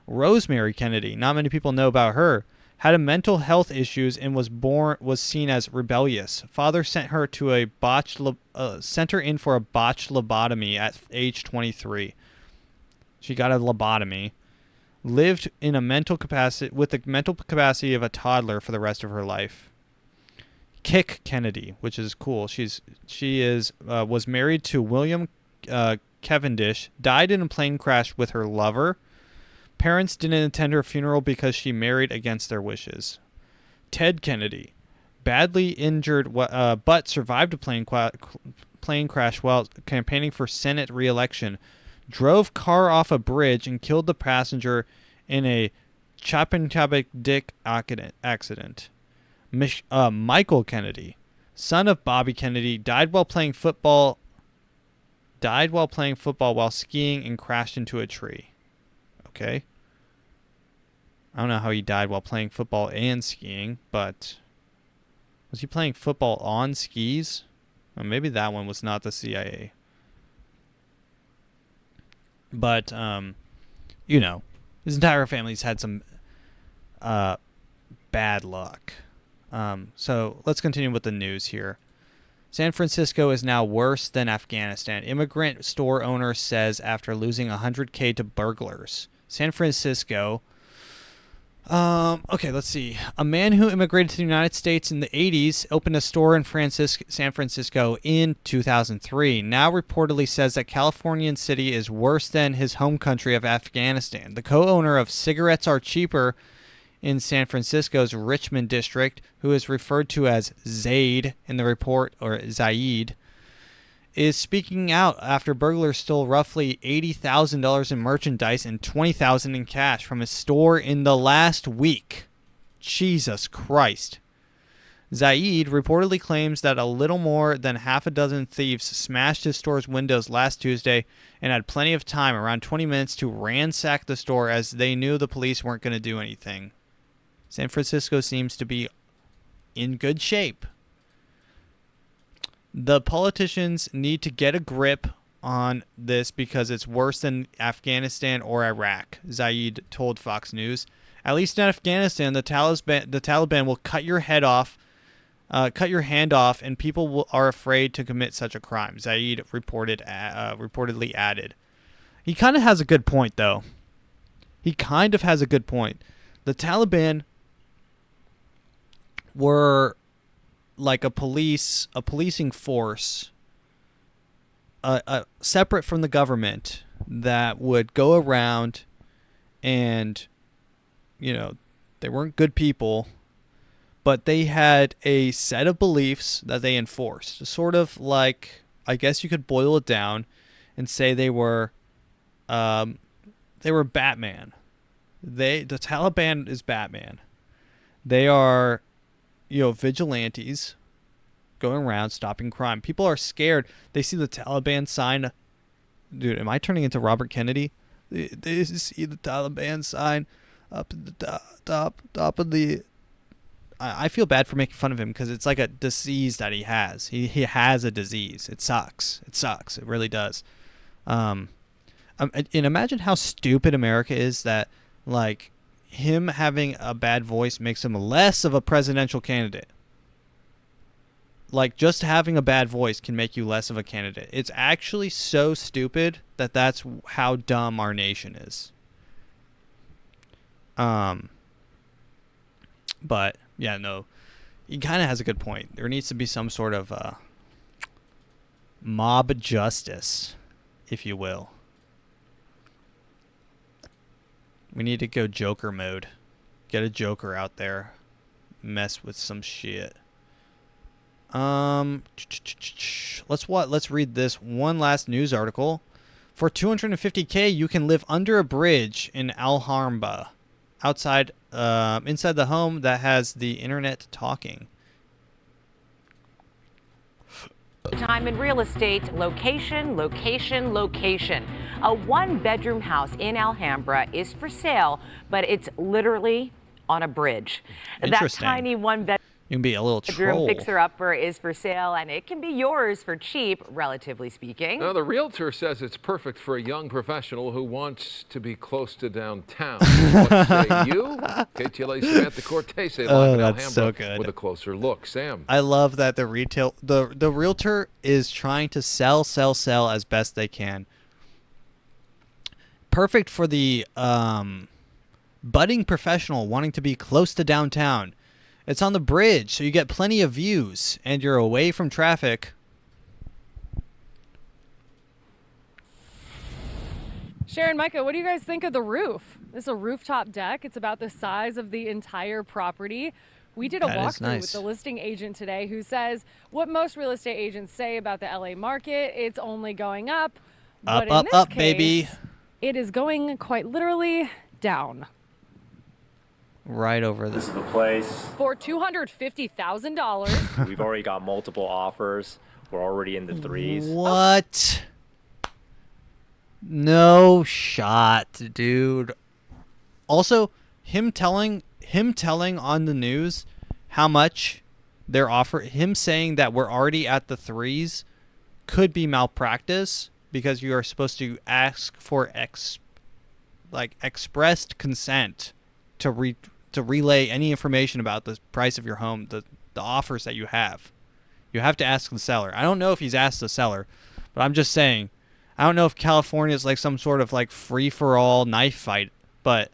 Rosemary Kennedy, not many people know about her, had a mental health issues and was seen as rebellious. Father sent her to a sent her in for a botched lobotomy at age 23. She got a lobotomy. Lived in with the mental capacity of a toddler for the rest of her life. Kick Kennedy, which is cool. She was married to William Cavendish. Died in a plane crash with her lover. Parents didn't attend her funeral because she married against their wishes. Ted Kennedy, badly injured but survived a plane crash while campaigning for Senate re-election. Drove car off a bridge and killed the passenger in a Chappaquiddick Dick accident. Michael Kennedy, son of Bobby Kennedy, died while playing football while skiing and crashed into a tree. Okay. I don't know how he died while playing football and skiing, but was he playing football on skis? Or maybe that one was not the CIA. But, his entire family's had some bad luck. So let's continue with the news here. San Francisco is now worse than Afghanistan. Immigrant store owner says after losing $100K to burglars. San Francisco. Okay, let's see. A man who immigrated to the United States in the 80s opened a store in San Francisco in 2003. Now reportedly says that Californian city is worse than his home country of Afghanistan. The co-owner of Cigarettes Are Cheaper in San Francisco's Richmond district, who is referred to as Zaid in the report, or Zaid, is speaking out after burglars stole roughly $80,000 in merchandise and $20,000 in cash from his store in the last week. Jesus Christ. Zaid reportedly claims that a little more than half a dozen thieves smashed his store's windows last Tuesday and had plenty of time, around 20 minutes, to ransack the store as they knew the police weren't going to do anything. San Francisco seems to be in good shape. The politicians need to get a grip on this because it's worse than Afghanistan or Iraq, Zaid told Fox News. At least in Afghanistan, the Taliban will cut your head off, cut your hand off, and people are afraid to commit such a crime, Zaid reportedly added. He kind of has a good point, though. He kind of has a good point. The Taliban were like a policing force, separate from the government, that would go around and, they weren't good people, but they had a set of beliefs that they enforced. Sort of like, I guess you could boil it down and say they were Batman. The Taliban is Batman. They are, vigilantes going around stopping crime. People are scared. They see the Taliban sign. Dude, am I turning into Robert Kennedy? They see the Taliban sign up at the top of the... I feel bad for making fun of him because it's like a disease that he has. He has a disease. It sucks. It really does. And imagine how stupid America is that, like, him having a bad voice makes him less of a presidential candidate. Like, just having a bad voice can make you less of a candidate. It's actually so stupid that that's how dumb our nation is. But yeah, no, he kind of has a good point. There needs to be some sort of mob justice, if you will. We need to go Joker mode. Get a Joker out there. Mess with some shit. Let's read this one last news article. For $250K, you can live under a bridge in Alhambra, inside the home that has the internet talking. Time in real estate, location. A one-bedroom house in Alhambra is for sale, but it's literally on a bridge. That tiny one-bedroom... You can be a little troll. Fixer-upper is for sale, and it can be yours for cheap, relatively speaking. Now, the realtor says it's perfect for a young professional who wants to be close to downtown. What say you? KTLA Samantha Cortese live in Alhambra so good. With a closer look. Sam. I love that the realtor is trying to sell as best they can. Perfect for the budding professional wanting to be close to downtown. It's on the bridge, so you get plenty of views, and you're away from traffic. Sharon, Micah, what do you guys think of the roof? This is a rooftop deck. It's about the size of the entire property. We did a walkthrough with the listing agent today who says what most real estate agents say about the LA market. It's only going up. But in this case, baby. It is going quite literally down. Right over this is the place. For $250,000. We've already got multiple offers. We're already in the threes. What? No shot, dude. Also, him telling on the news how much they're offering, him saying that we're already at the threes could be malpractice because you are supposed to ask for expressed consent to relay any information about the price of your home, the offers that you have. You have to ask the seller. I don't know if he's asked the seller, but I'm just saying, I don't know if California is like some sort of like free-for-all knife fight, but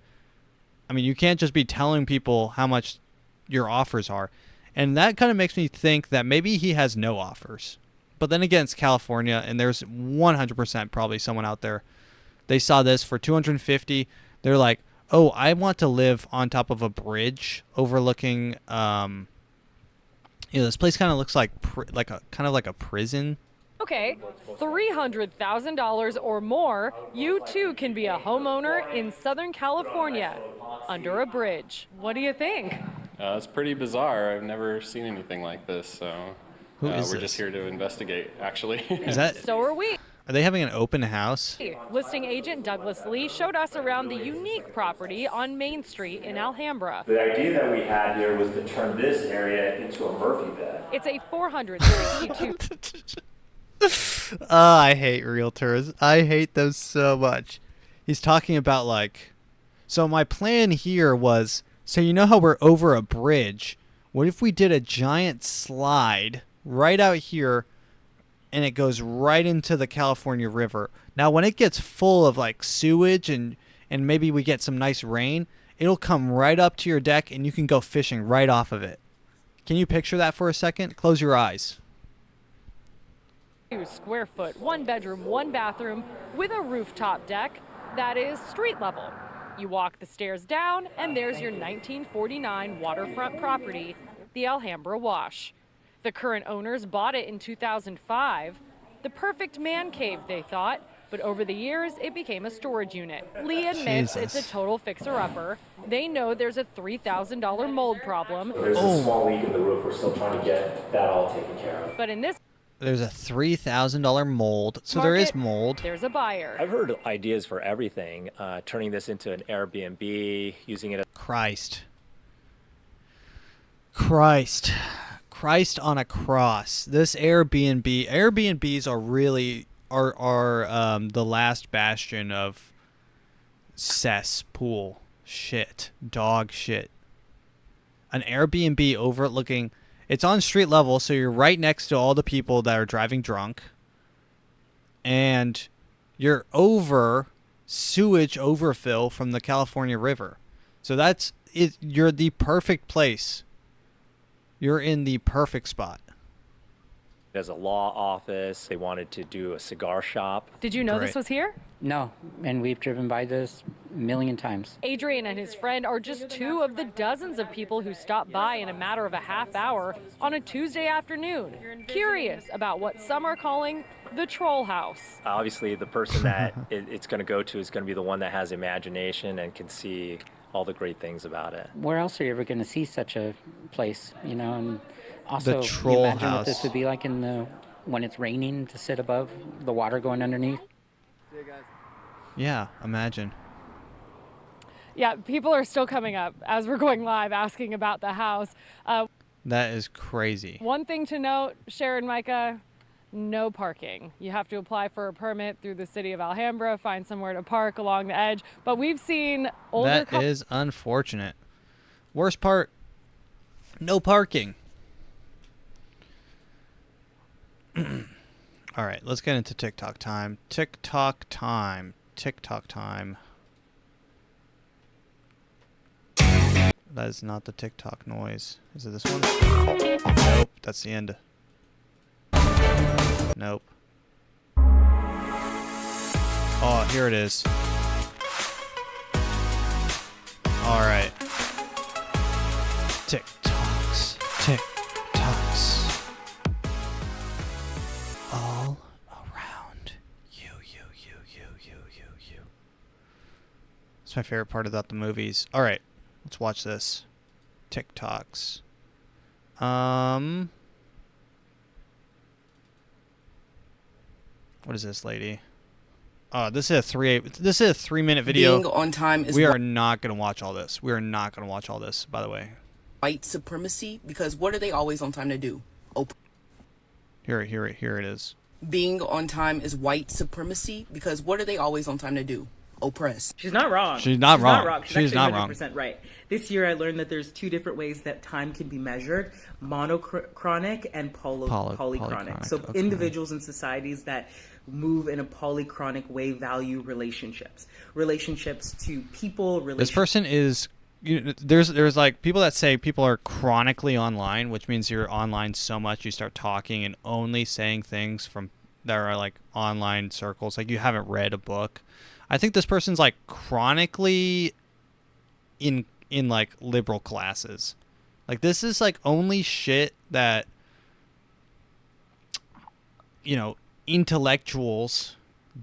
I mean, you can't just be telling people how much your offers are. And that kind of makes me think that maybe he has no offers. But then again, it's California, and there's 100% probably someone out there. They saw this for $250. They're like, oh, I want to live on top of a bridge overlooking, this place kind of looks like a prison. Okay, $300,000 or more, you too can be a homeowner in Southern California under a bridge. What do you think? It's pretty bizarre. I've never seen anything like this, so we're just here to investigate, actually. Is that? So are we. Are they having an open house? Listing agent Douglas Lee showed us around the unique property on Main Street in Alhambra. The idea that we had here was to turn this area into a Murphy bed. It's a 462. I hate realtors. I hate them so much. He's talking about like, so my plan here was, so you know how we're over a bridge? What if we did a giant slide right out here and it goes right into the California River? Now, when it gets full of like sewage and maybe we get some nice rain, it'll come right up to your deck and you can go fishing right off of it. Can you picture that for a second? Close your eyes. Square foot, 1 bedroom, 1 bathroom with a rooftop deck that is street level. You walk the stairs down and there's your 1949 waterfront property, the Alhambra Wash. The current owners bought it in 2005. The perfect man cave, they thought, but over the years it became a storage unit. Lee admits it's a total fixer-upper. They know there's a $3,000 mold problem. There's a small leak in the roof. We're still trying to get that all taken care of. But in this There's a $3,000 mold. So there is mold. There's a buyer. I've heard ideas for everything, turning this into an Airbnb, using it as... Christ on a cross. This Airbnbs are really the last bastion of cesspool shit, dog shit. An Airbnb overlooking, it's on street level, so you're right next to all the people that are driving drunk, and you're over sewage overfill from the California River. So that's it. You're the perfect place. You're in the perfect spot. As a law office, they wanted to do a cigar shop. Did you know this was here? No, and we've driven by this a million times. Adrian and his friend are just 2 of the dozens of people who stopped by in a matter of a half hour on a Tuesday afternoon, curious about what some are calling the troll house. Obviously, the person that it's going to go to is going to be the one that has imagination and can see all the great things about it. Where else are you ever going to see such a place, you know? And also, the troll imagine house. what this would be like when it's raining, to sit above the water going underneath. Yeah, imagine. Yeah, people are still coming up as we're going live asking about the house. That is crazy. One thing to note, Sharon, Micah, no parking. You have to apply for a permit through the city of Alhambra, find somewhere to park along the edge. But we've seen older... That is unfortunate. Worst part, no parking. All right, let's get into TikTok time. TikTok time. That is not the TikTok noise. Is it this one? Nope, that's the end. Nope. Oh, here it is. All right. TikToks. All around you. It's my favorite part about the movies. All right, let's watch this. TikToks. What is this, lady? Oh, this is a 3-minute video. Being on time is... We are not going to watch all this. By the way. White supremacy, because what are they always on time to do? Here it is. Being on time is white supremacy, because what are they always on time to do? Oppress. She's not wrong. She's not wrong. She's not wrong. 100% right. This year I learned that there's 2 different ways that time can be measured: monochronic and polychronic. So okay. Individuals and societies that move in a polychronic way value relationships to people. This person is... There's like people that say people are chronically online, which means you're online so much you start talking and only saying things from that are like online circles, like you haven't read a book. I think this person's like chronically in like liberal classes. Like this is like only shit that, you know, intellectuals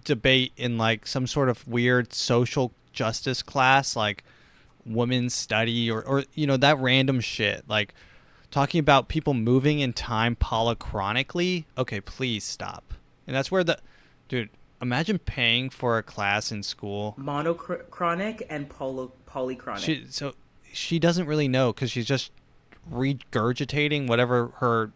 debate in like some sort of weird social justice class, like women's study or that random shit, like talking about people moving in time polychronically. Okay, please stop. And that's where dude, imagine paying for a class in school. Monochronic and polychronic. She doesn't really know because she's just regurgitating whatever her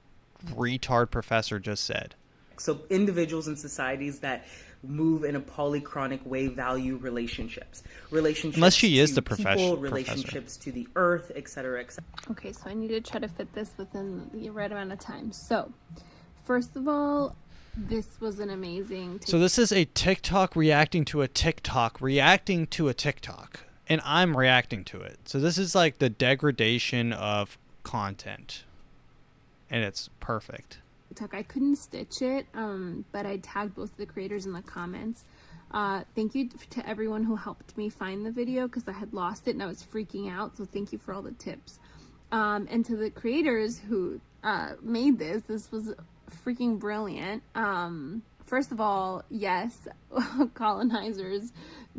retard professor just said. So individuals and societies that move in a polychronic way value relationships. Unless she is the people, relationships to the earth, etc., etc. Okay, so I need to try to fit this within the right amount of time. So, first of all, this was an amazing... So this is a TikTok reacting to a TikTok reacting to a TikTok. And I'm reacting to it. So this is like the degradation of content. And it's perfect. I couldn't stitch it, but I tagged both the creators in the comments. Thank you to everyone who helped me find the video because I had lost it and I was freaking out. So thank you for all the tips. And to the creators who made this was freaking brilliant. First of all, yes, colonizers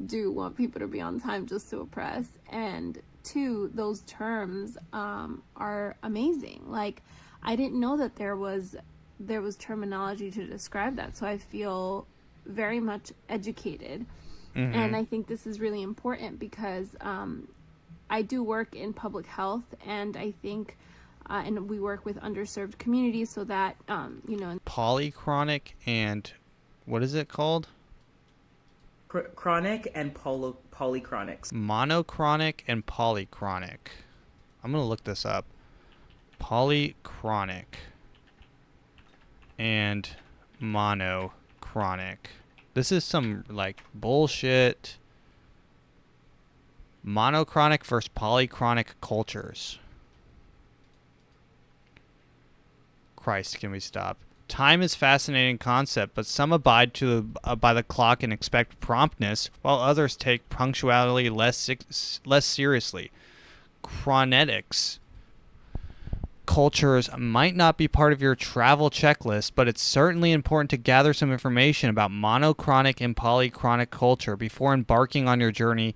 do want people to be on time just to oppress. And two, those terms are amazing. Like, I didn't know that there was terminology to describe that, so I feel very much educated. Mm-hmm. And I think this is really important because I do work in public health, and I think and we work with underserved communities so that polychronic and what is it called? Chronic and polychronics. Monochronic and polychronic. I'm gonna look this up. Polychronic and monochronic. This is some like bullshit. Monochronic versus polychronic cultures. Christ, can we stop? Time is a fascinating concept, but some abide by the clock and expect promptness, while others take punctuality less seriously. Chronetics cultures might not be part of your travel checklist, but it's certainly important to gather some information about monochronic and polychronic culture before embarking on your journey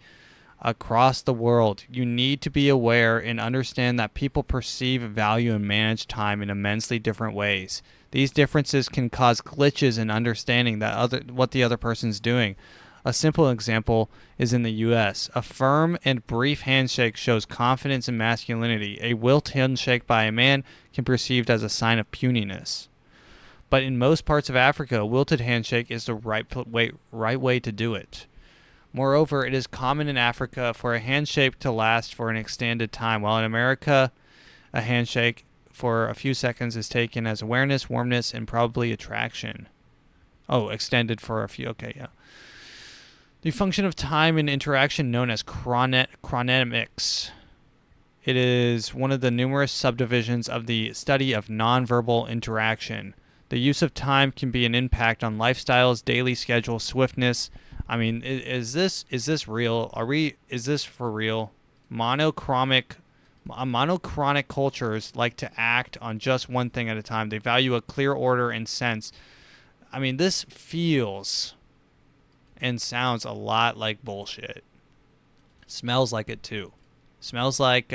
across the world. You need to be aware and understand that people perceive, value, and manage time in immensely different ways. These differences can cause glitches in understanding what the other person's doing. A simple example is in the U.S. A firm and brief handshake shows confidence and masculinity. A wilt handshake by a man can be perceived as a sign of puniness. But in most parts of Africa, a wilted handshake is the right way to do it. Moreover, it is common in Africa for a handshake to last for an extended time, while in America, a handshake for a few seconds is taken as awareness, warmness, and probably attraction. Oh, extended for a few. Okay, yeah. The function of time and interaction known as chronemics. It is one of the numerous subdivisions of the study of nonverbal interaction. The use of time can be an impact on lifestyles, daily schedule, swiftness. I mean, is this real? Is this for real? Monochronic cultures like to act on just one thing at a time. They value a clear order and sense. I mean, this feels and sounds a lot like bullshit. Smells like it too. Smells like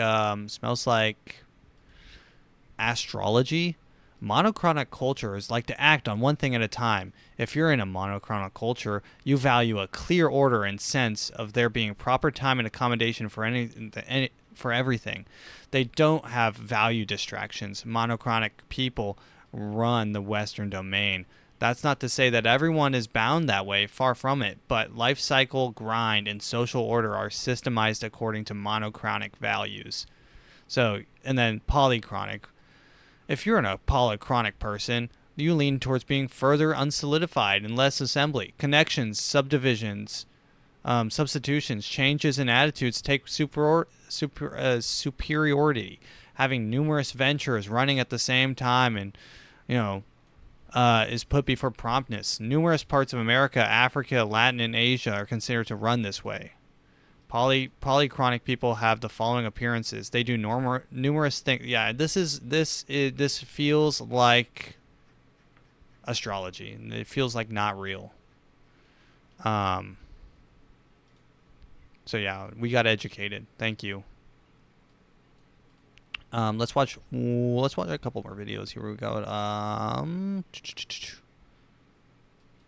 astrology. Monochronic cultures like to act on one thing at a time. If you're in a monochronic culture, you value a clear order and sense of there being proper time and accommodation for everything. They don't have value distractions. Monochronic people run the Western domain. That's not to say that everyone is bound that way, far from it, but life cycle, grind, and social order are systemized according to monochronic values. So, and then polychronic. If you're a polychronic person, you lean towards being further unsolidified and less assembly. Connections, subdivisions, substitutions, changes in attitudes take superiority. Having numerous ventures running at the same time and, is put before promptness. Numerous parts of America, Africa, Latin, and Asia are considered to run this way. Polychronic people have the following appearances. They do numerous things. Yeah, this feels like astrology, and it feels like not real. So yeah, we got educated. Thank you. Let's watch a couple more videos. Here we go.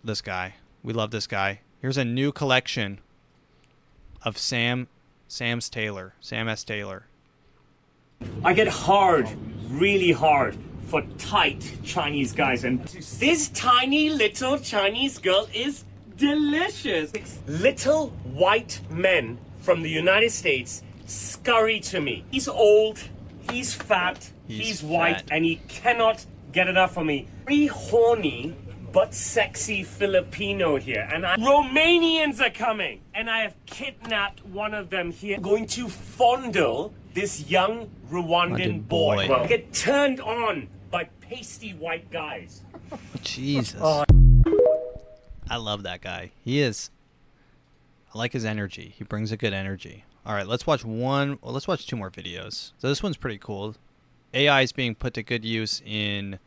This guy. We love this guy. Here's a new collection of Sam S. Taylor. I get hard, really hard, for tight Chinese guys, and this tiny little Chinese girl is delicious. Little white men from the United States scurry to me. He's old, he's fat, he's white, and he cannot get enough of me. Very horny but sexy Filipino here, and Romanians are coming, and I have kidnapped one of them here. I'm going to fondle this young Rwandan boy. Get turned on by pasty white guys. Jesus. I love that guy. I like his energy. He brings a good energy. All right, let's watch two more videos. So this one's pretty cool. AI is being put to good use in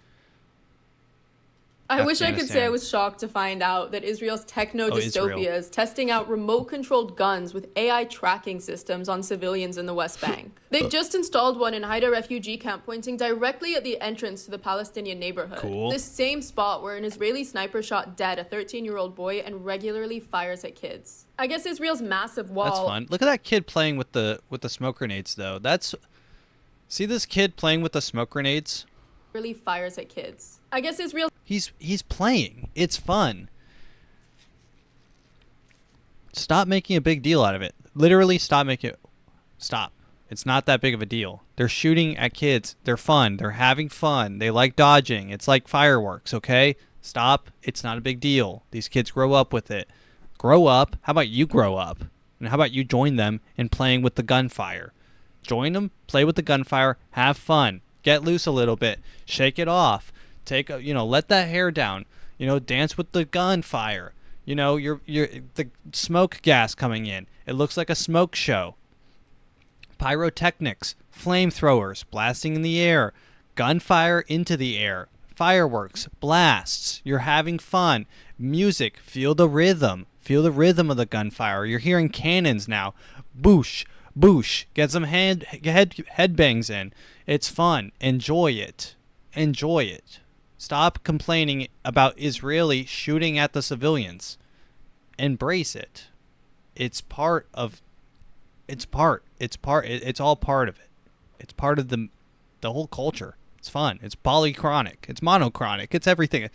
I wish I could say I was shocked to find out that Israel's techno-dystopia is testing out remote-controlled guns with AI tracking systems on civilians in the West Bank. They've just installed one in Haida refugee camp pointing directly at the entrance to the Palestinian neighborhood. Cool. This same spot where an Israeli sniper shot dead a 13-year-old boy and regularly fires at kids. I guess Israel's massive wall... That's fun. Look at that kid playing with the smoke grenades, though. See this kid playing with the smoke grenades? Really fires at kids. I guess Israel... He's playing. It's fun. Stop making a big deal out of it. Literally stop. It's not that big of a deal. They're shooting at kids. They're fun. They're having fun. They like dodging. It's like fireworks, okay? Stop. It's not a big deal. These kids grow up with it. Grow up. How about you grow up? And how about you join them in playing with the gunfire? Join them, play with the gunfire, have fun. Get loose a little bit. Shake it off. Let that hair down. Dance with the gunfire. The smoke gas coming in. It looks like a smoke show. Pyrotechnics, flamethrowers, blasting in the air, gunfire into the air, fireworks, blasts. You're having fun. Music, feel the rhythm. Feel the rhythm of the gunfire. You're hearing cannons now. Boosh, boosh. Get some headbangs in. It's fun. Enjoy it. Enjoy it. Stop complaining about Israeli shooting at the civilians. Embrace it. It's all part of it. It's part of the whole culture. It's fun. It's polychronic. It's monochronic. It's everything.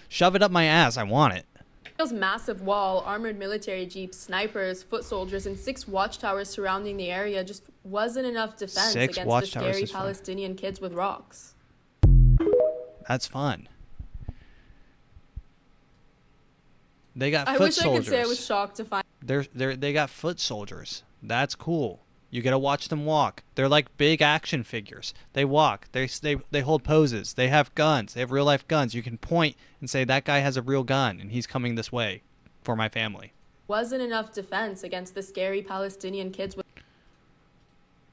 Shove it up my ass. I want it. Israel's massive wall, armored military jeeps, snipers, foot soldiers, and 6 watchtowers surrounding the area just wasn't enough defense against the scary Palestinian kids with rocks. That's fun. They got foot soldiers. I wish I could say I was shocked to find... They got foot soldiers. That's cool. You get to watch them walk. They're like big action figures. They walk. They hold poses. They have guns. They have real life guns. You can point and say, that guy has a real gun and he's coming this way for my family. Wasn't enough defense against the scary Palestinian kids with...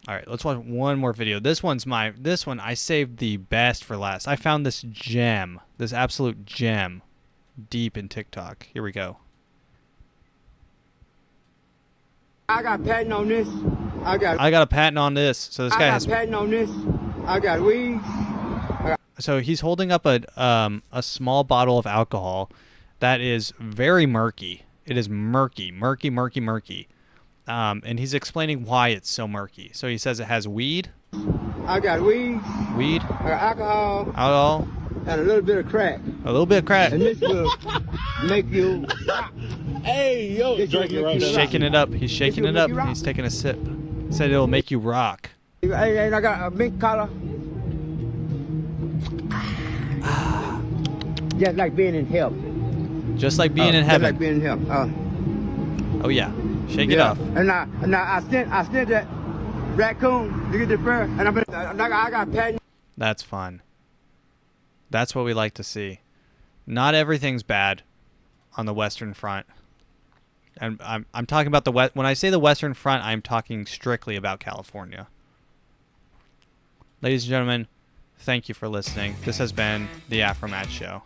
All right, let's watch one more video. This one I saved the best for last. I found this gem, this absolute gem, deep in TikTok. Here we go. I got patent on this. I got a patent on this. So this guy has patent on this. I got weed. So he's holding up a small bottle of alcohol that is very murky. It is murky. And he's explaining why it's so murky. So he says it has weed. I got weed. Weed. I got alcohol. Alcohol. And a little bit of crack. A little bit of crack. And this will make you... Hey, yo. He's shaking it up. He's shaking it up. He's taking a sip. He said it'll make you rock. Hey, I got a mink collar. Just like being in hell. Just like being in heaven. Just like being in hell. Oh, yeah. Shake it off. And I sent that raccoon to get the fur, and I got patent. That's fun. That's what we like to see. Not everything's bad on the Western Front. And I'm talking about the West. When I say the Western Front, I'm talking strictly about California. Ladies and gentlemen, thank you for listening. This has been the AfroMattt Show.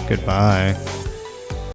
Goodbye.